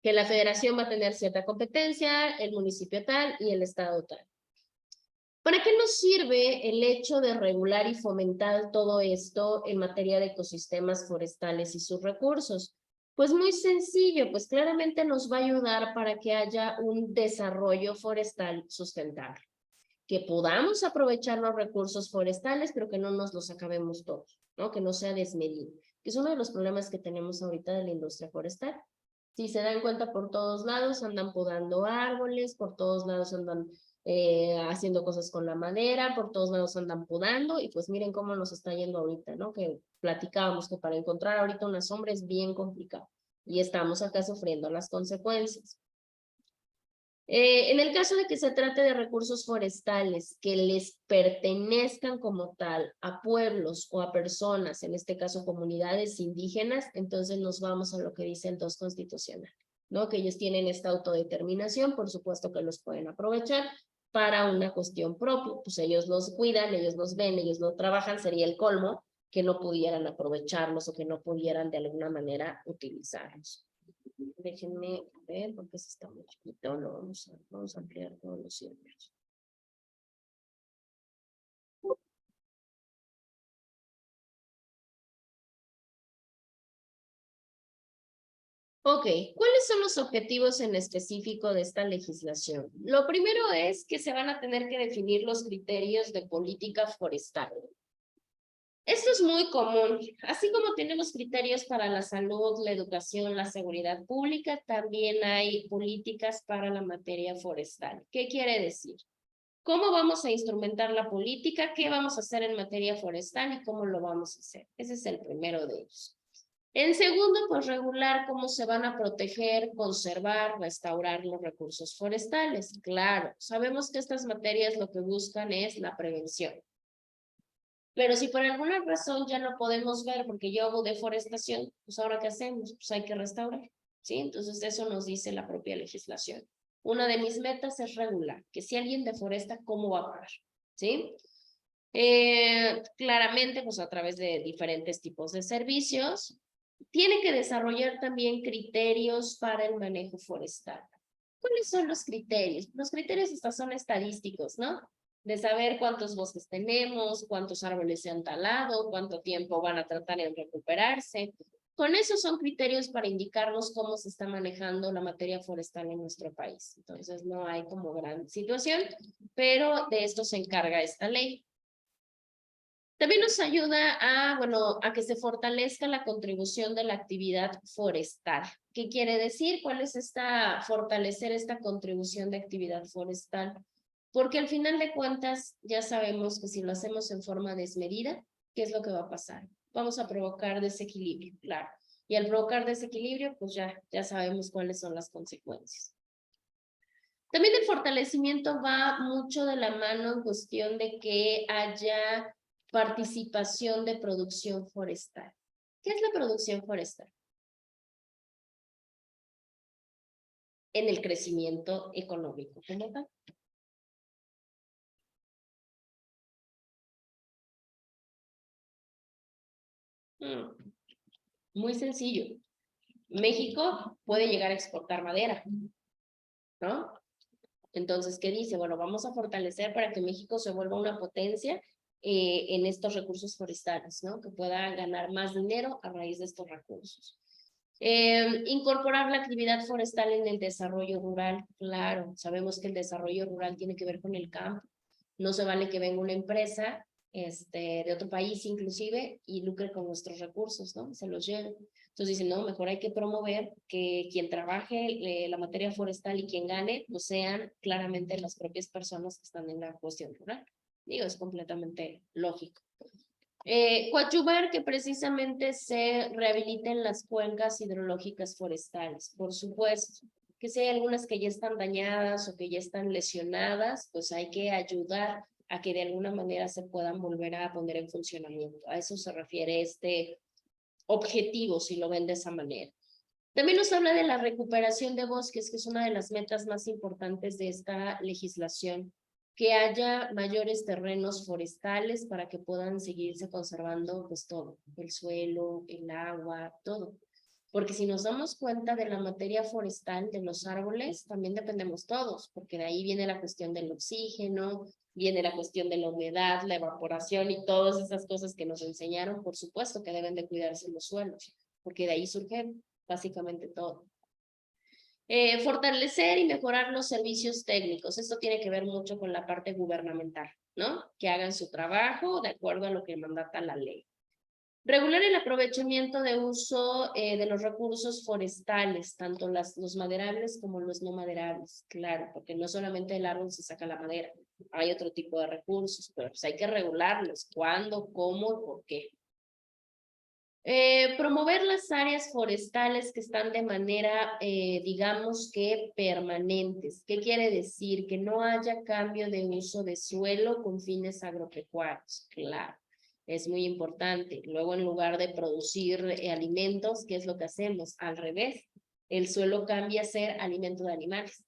Que la federación va a tener cierta competencia, el municipio tal y el estado tal. ¿Para qué nos sirve el hecho de regular y fomentar todo esto en materia de ecosistemas forestales y sus recursos? Pues muy sencillo, pues claramente nos va a ayudar para que haya un desarrollo forestal sustentable, que podamos aprovechar los recursos forestales, pero que no nos los acabemos todos, ¿no? Que no sea desmedido, que es uno de los problemas que tenemos ahorita de la industria forestal. Si se dan cuenta, por todos lados andan podando árboles, por todos lados andan haciendo cosas con la madera, por todos lados andan podando, y pues miren cómo nos está yendo ahorita, ¿no? Que platicábamos que para encontrar ahorita una sombra es bien complicado, y estamos acá sufriendo las consecuencias. En el caso de que se trate de recursos forestales que les pertenezcan como tal a pueblos o a personas, en este caso comunidades indígenas, entonces nos vamos a lo que dice el 2 constitucional, ¿no? Que ellos tienen esta autodeterminación, por supuesto que los pueden aprovechar para una cuestión propia, pues ellos los cuidan, ellos los ven, ellos no trabajan, sería el colmo que no pudieran aprovecharlos o que no pudieran de alguna manera utilizarlos. Déjenme ver porque se está muy chiquito, lo vamos a ampliar todos los círculos. Ok, ¿cuáles son los objetivos en específico de esta legislación? Lo primero es que se van a tener que definir los criterios de política forestal. Esto es muy común, así como tenemos criterios para la salud, la educación, la seguridad pública, también hay políticas para la materia forestal. ¿Qué quiere decir? ¿Cómo vamos a instrumentar la política? ¿Qué vamos a hacer en materia forestal y cómo lo vamos a hacer? Ese es el primero de ellos. En segundo, pues regular cómo se van a proteger, conservar, restaurar los recursos forestales. Claro, sabemos que estas materias lo que buscan es la prevención. Pero si por alguna razón ya no podemos ver porque yo hago deforestación, pues ahora ¿qué hacemos? Pues hay que restaurar, ¿sí? Entonces eso nos dice la propia legislación. Una de mis metas es regular, que si alguien deforesta, ¿cómo va a pagar? ¿Sí? Claramente, pues a través de diferentes tipos de servicios, tiene que desarrollar también criterios para el manejo forestal. ¿Cuáles son los criterios? Los criterios estos son estadísticos, ¿no? De saber cuántos bosques tenemos, cuántos árboles se han talado, cuánto tiempo van a tratar en recuperarse. Con esos son criterios para indicarnos cómo se está manejando la materia forestal en nuestro país. Entonces no hay como gran situación, pero de esto se encarga esta ley. También nos ayuda a que se fortalezca la contribución de la actividad forestal. ¿Qué quiere decir? ¿Cuál es fortalecer esta contribución de actividad forestal? Porque al final de cuentas ya sabemos que si lo hacemos en forma desmedida, ¿qué es lo que va a pasar? Vamos a provocar desequilibrio, claro. Y al provocar desequilibrio, pues ya sabemos cuáles son las consecuencias. También el fortalecimiento va mucho de la mano en cuestión de que haya participación de producción forestal. ¿Qué es la producción forestal? En el crecimiento económico, ¿cómo tal? Muy sencillo. México puede llegar a exportar madera, ¿no? Entonces, ¿qué dice? Bueno, vamos a fortalecer para que México se vuelva una potencia en estos recursos forestales, ¿no? Que pueda ganar más dinero a raíz de estos recursos. Incorporar la actividad forestal en el desarrollo rural, claro, sabemos que el desarrollo rural tiene que ver con el campo. No se vale que venga una empresa de otro país inclusive y lucre con nuestros recursos, ¿no? Se los lleve. Entonces dicen, no, mejor hay que promover que quien trabaje la materia forestal y quien gane, pues sean claramente las propias personas que están en la cuestión rural. Digo, es completamente lógico. Coadyuvar que precisamente se rehabiliten las cuencas hidrológicas forestales, por supuesto, que si hay algunas que ya están dañadas o que ya están lesionadas, pues hay que ayudar a que de alguna manera se puedan volver a poner en funcionamiento. A eso se refiere este objetivo, si lo ven de esa manera. También nos habla de la recuperación de bosques, que es una de las metas más importantes de esta legislación, que haya mayores terrenos forestales para que puedan seguirse conservando pues todo, el suelo, el agua, todo. Porque si nos damos cuenta de la materia forestal, de los árboles, también dependemos todos, porque de ahí viene la cuestión del oxígeno, viene la cuestión de la humedad, la evaporación y todas esas cosas que nos enseñaron, por supuesto que deben de cuidarse los suelos, porque de ahí surge básicamente todo. Fortalecer y mejorar los servicios técnicos. Esto tiene que ver mucho con la parte gubernamental, ¿no? Que hagan su trabajo de acuerdo a lo que mandata la ley. Regular el aprovechamiento de uso de los recursos forestales, tanto los maderables como los no maderables, claro, porque no solamente del árbol se saca la madera, hay otro tipo de recursos, pero pues hay que regularlos, cuándo, cómo y por qué. Promover las áreas forestales que están de manera, digamos que permanentes. ¿Qué quiere decir? Que no haya cambio de uso de suelo con fines agropecuarios. Claro, es muy importante. Luego, en lugar de producir alimentos, ¿qué es lo que hacemos? Al revés, el suelo cambia a ser alimento de animales.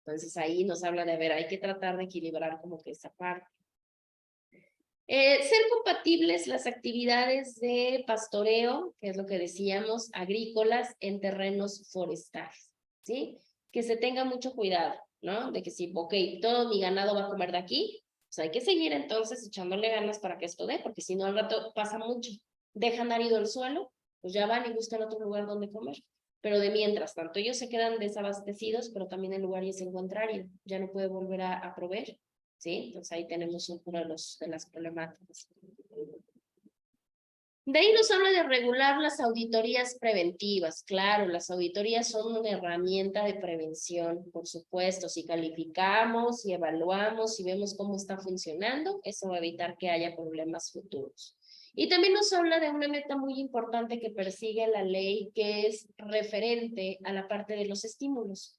Entonces ahí nos habla de, a ver, hay que tratar de equilibrar como que esa parte. Ser compatibles las actividades de pastoreo, que es lo que decíamos, agrícolas en terrenos forestales, ¿sí? Que se tenga mucho cuidado, ¿no? De que si, ok, todo mi ganado va a comer de aquí, pues hay que seguir entonces echándole ganas para que esto dé, porque si no al rato pasa mucho. Dejan árido el suelo, pues ya van y buscan otro lugar donde comer. Pero de mientras tanto, ellos se quedan desabastecidos, pero también el lugar ya se encuentra árido, ya no puede volver a proveer. ¿Sí? Entonces ahí tenemos uno de las problemáticas. De ahí nos habla de regular las auditorías preventivas. Claro, las auditorías son una herramienta de prevención, por supuesto. Si calificamos, si evaluamos, si vemos cómo está funcionando, eso va a evitar que haya problemas futuros. Y también nos habla de una meta muy importante que persigue la ley, que es referente a la parte de los estímulos.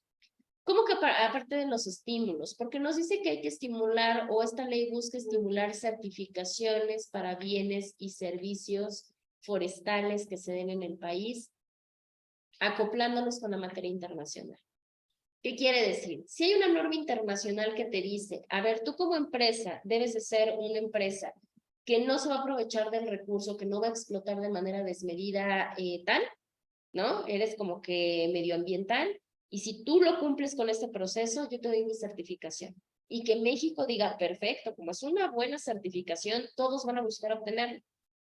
¿Cómo que aparte de los estímulos? Porque nos dice que hay que estimular, o esta ley busca estimular certificaciones para bienes y servicios forestales que se den en el país, acoplándolos con la materia internacional. ¿Qué quiere decir? Si hay una norma internacional que te dice, a ver, tú como empresa debes de ser una empresa que no se va a aprovechar del recurso, que no va a explotar de manera desmedida tal, ¿no? Eres como que medioambiental, y si tú lo cumples con este proceso, yo te doy mi certificación. Y que México diga, perfecto, como es una buena certificación, todos van a buscar obtenerlo.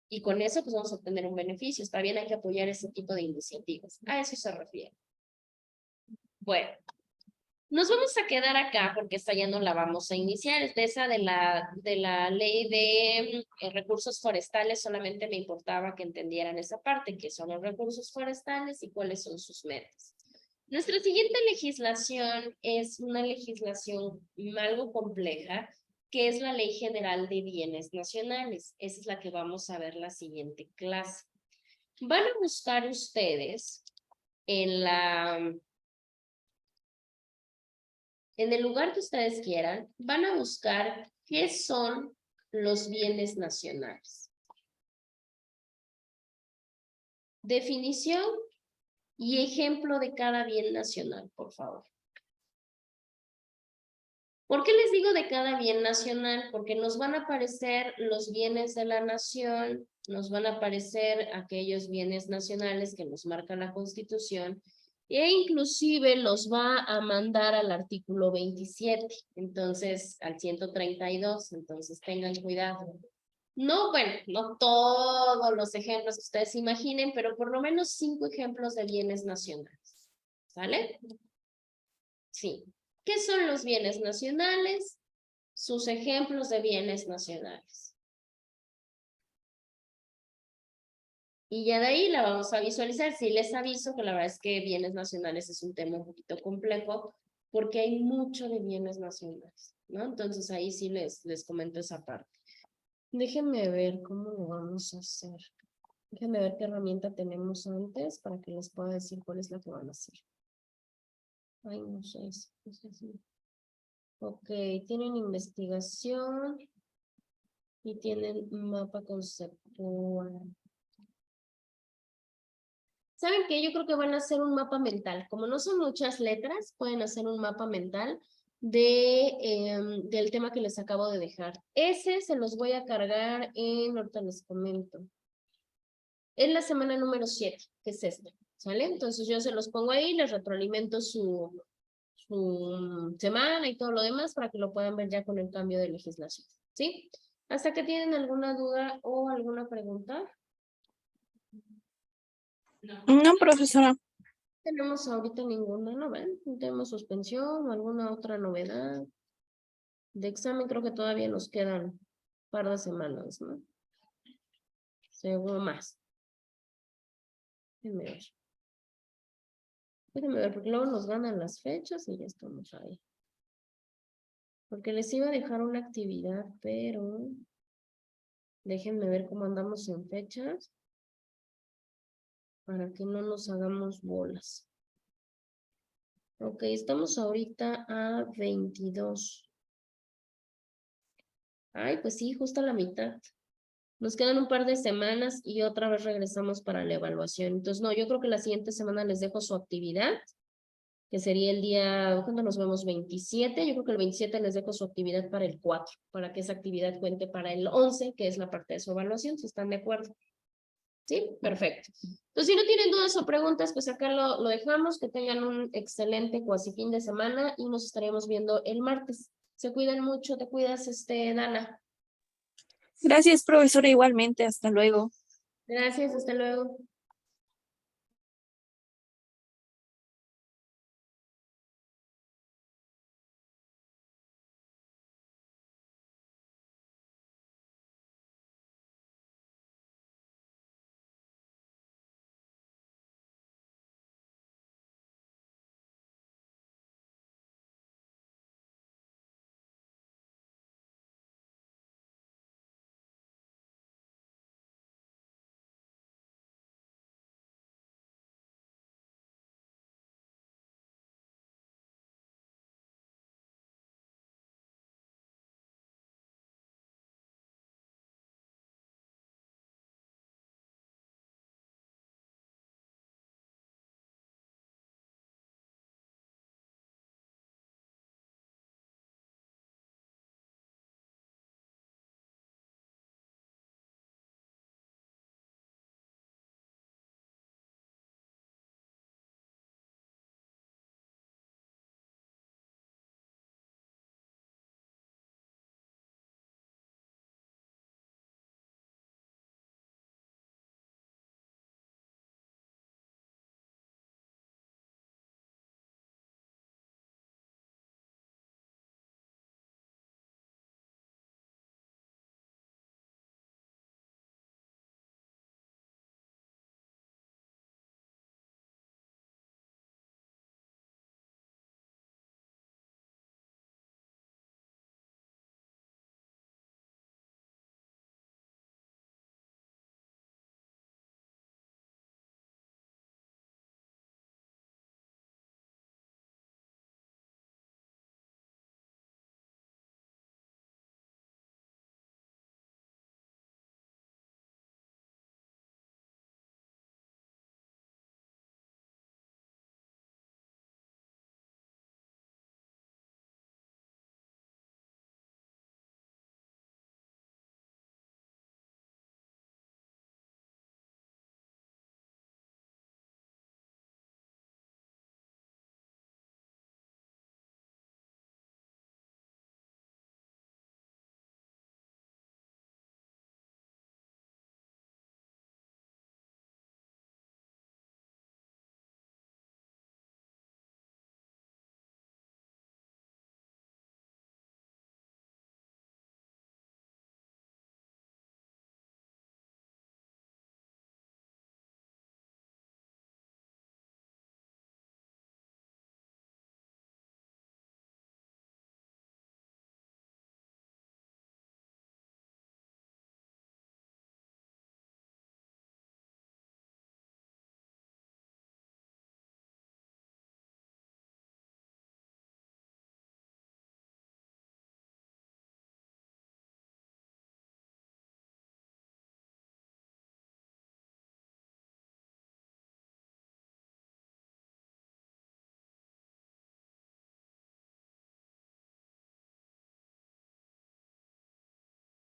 Y con eso, pues vamos a obtener un beneficio. Está bien, hay que apoyar ese tipo de iniciativas. A eso se refiere. Bueno, nos vamos a quedar acá porque esta ya no la vamos a iniciar. Es de esa de la ley de recursos forestales. Solamente me importaba que entendieran esa parte, que son los recursos forestales y cuáles son sus metas. Nuestra siguiente legislación es una legislación algo compleja, que es la Ley General de Bienes Nacionales. Esa es la que vamos a ver la siguiente clase. Van a buscar ustedes en en el lugar que ustedes quieran, van a buscar qué son los bienes nacionales. Definición y ejemplo de cada bien nacional, por favor. ¿Por qué les digo de cada bien nacional? Porque nos van a aparecer los bienes de la nación, nos van a aparecer aquellos bienes nacionales que nos marca la Constitución, e inclusive los va a mandar al artículo 27, entonces al 132, entonces tengan cuidado. No, bueno, no todos los ejemplos que ustedes imaginen, pero por lo menos 5 ejemplos de bienes nacionales. ¿Sale? Sí. ¿Qué son los bienes nacionales? Sus ejemplos de bienes nacionales. Y ya de ahí la vamos a visualizar. Sí les aviso que la verdad es que bienes nacionales es un tema un poquito complejo porque hay mucho de bienes nacionales, ¿no? Entonces ahí sí les comento esa parte. Déjenme ver cómo lo vamos a hacer. Déjenme ver qué herramienta tenemos antes para que les pueda decir cuál es la que van a hacer. Ay, no sé. No sé si... Ok, tienen investigación y tienen mapa conceptual. ¿Saben qué? Yo creo que van a hacer un mapa mental. Como no son muchas letras, pueden hacer un mapa mental del tema que les acabo de dejar. Ese se los voy a cargar ahorita les comento. Es la semana número 7, que es esta, ¿sale? Entonces yo se los pongo ahí, les retroalimento su semana y todo lo demás para que lo puedan ver ya con el cambio de legislación, ¿sí? ¿Hasta que tienen alguna duda o alguna pregunta? No, profesora. Tenemos ahorita ninguna, ¿no ven? No tenemos suspensión o alguna otra novedad. De examen creo que todavía nos quedan un par de semanas, ¿no? Seguro más. Déjenme ver. Déjenme ver, porque luego nos ganan las fechas y ya estamos ahí. Porque les iba a dejar una actividad, pero déjenme ver cómo andamos en fechas para que no nos hagamos bolas. Ok, estamos ahorita a 22. Ay, pues sí, justo a la mitad. Nos quedan un par de semanas y otra vez regresamos para la evaluación. Entonces, no, yo creo que la siguiente semana les dejo su actividad, que sería el día, ¿cuándo nos vemos? 27. Yo creo que el 27 les dejo su actividad para el 4, para que esa actividad cuente para el 11, que es la parte de su evaluación, si están de acuerdo. ¿Sí? Perfecto. Entonces, si no tienen dudas o preguntas, pues acá lo dejamos. Que tengan un excelente cuasi fin de semana y nos estaremos viendo el martes. Se cuidan mucho. Te cuidas, Dana. Gracias, profesora, igualmente. Hasta luego. Gracias, hasta luego.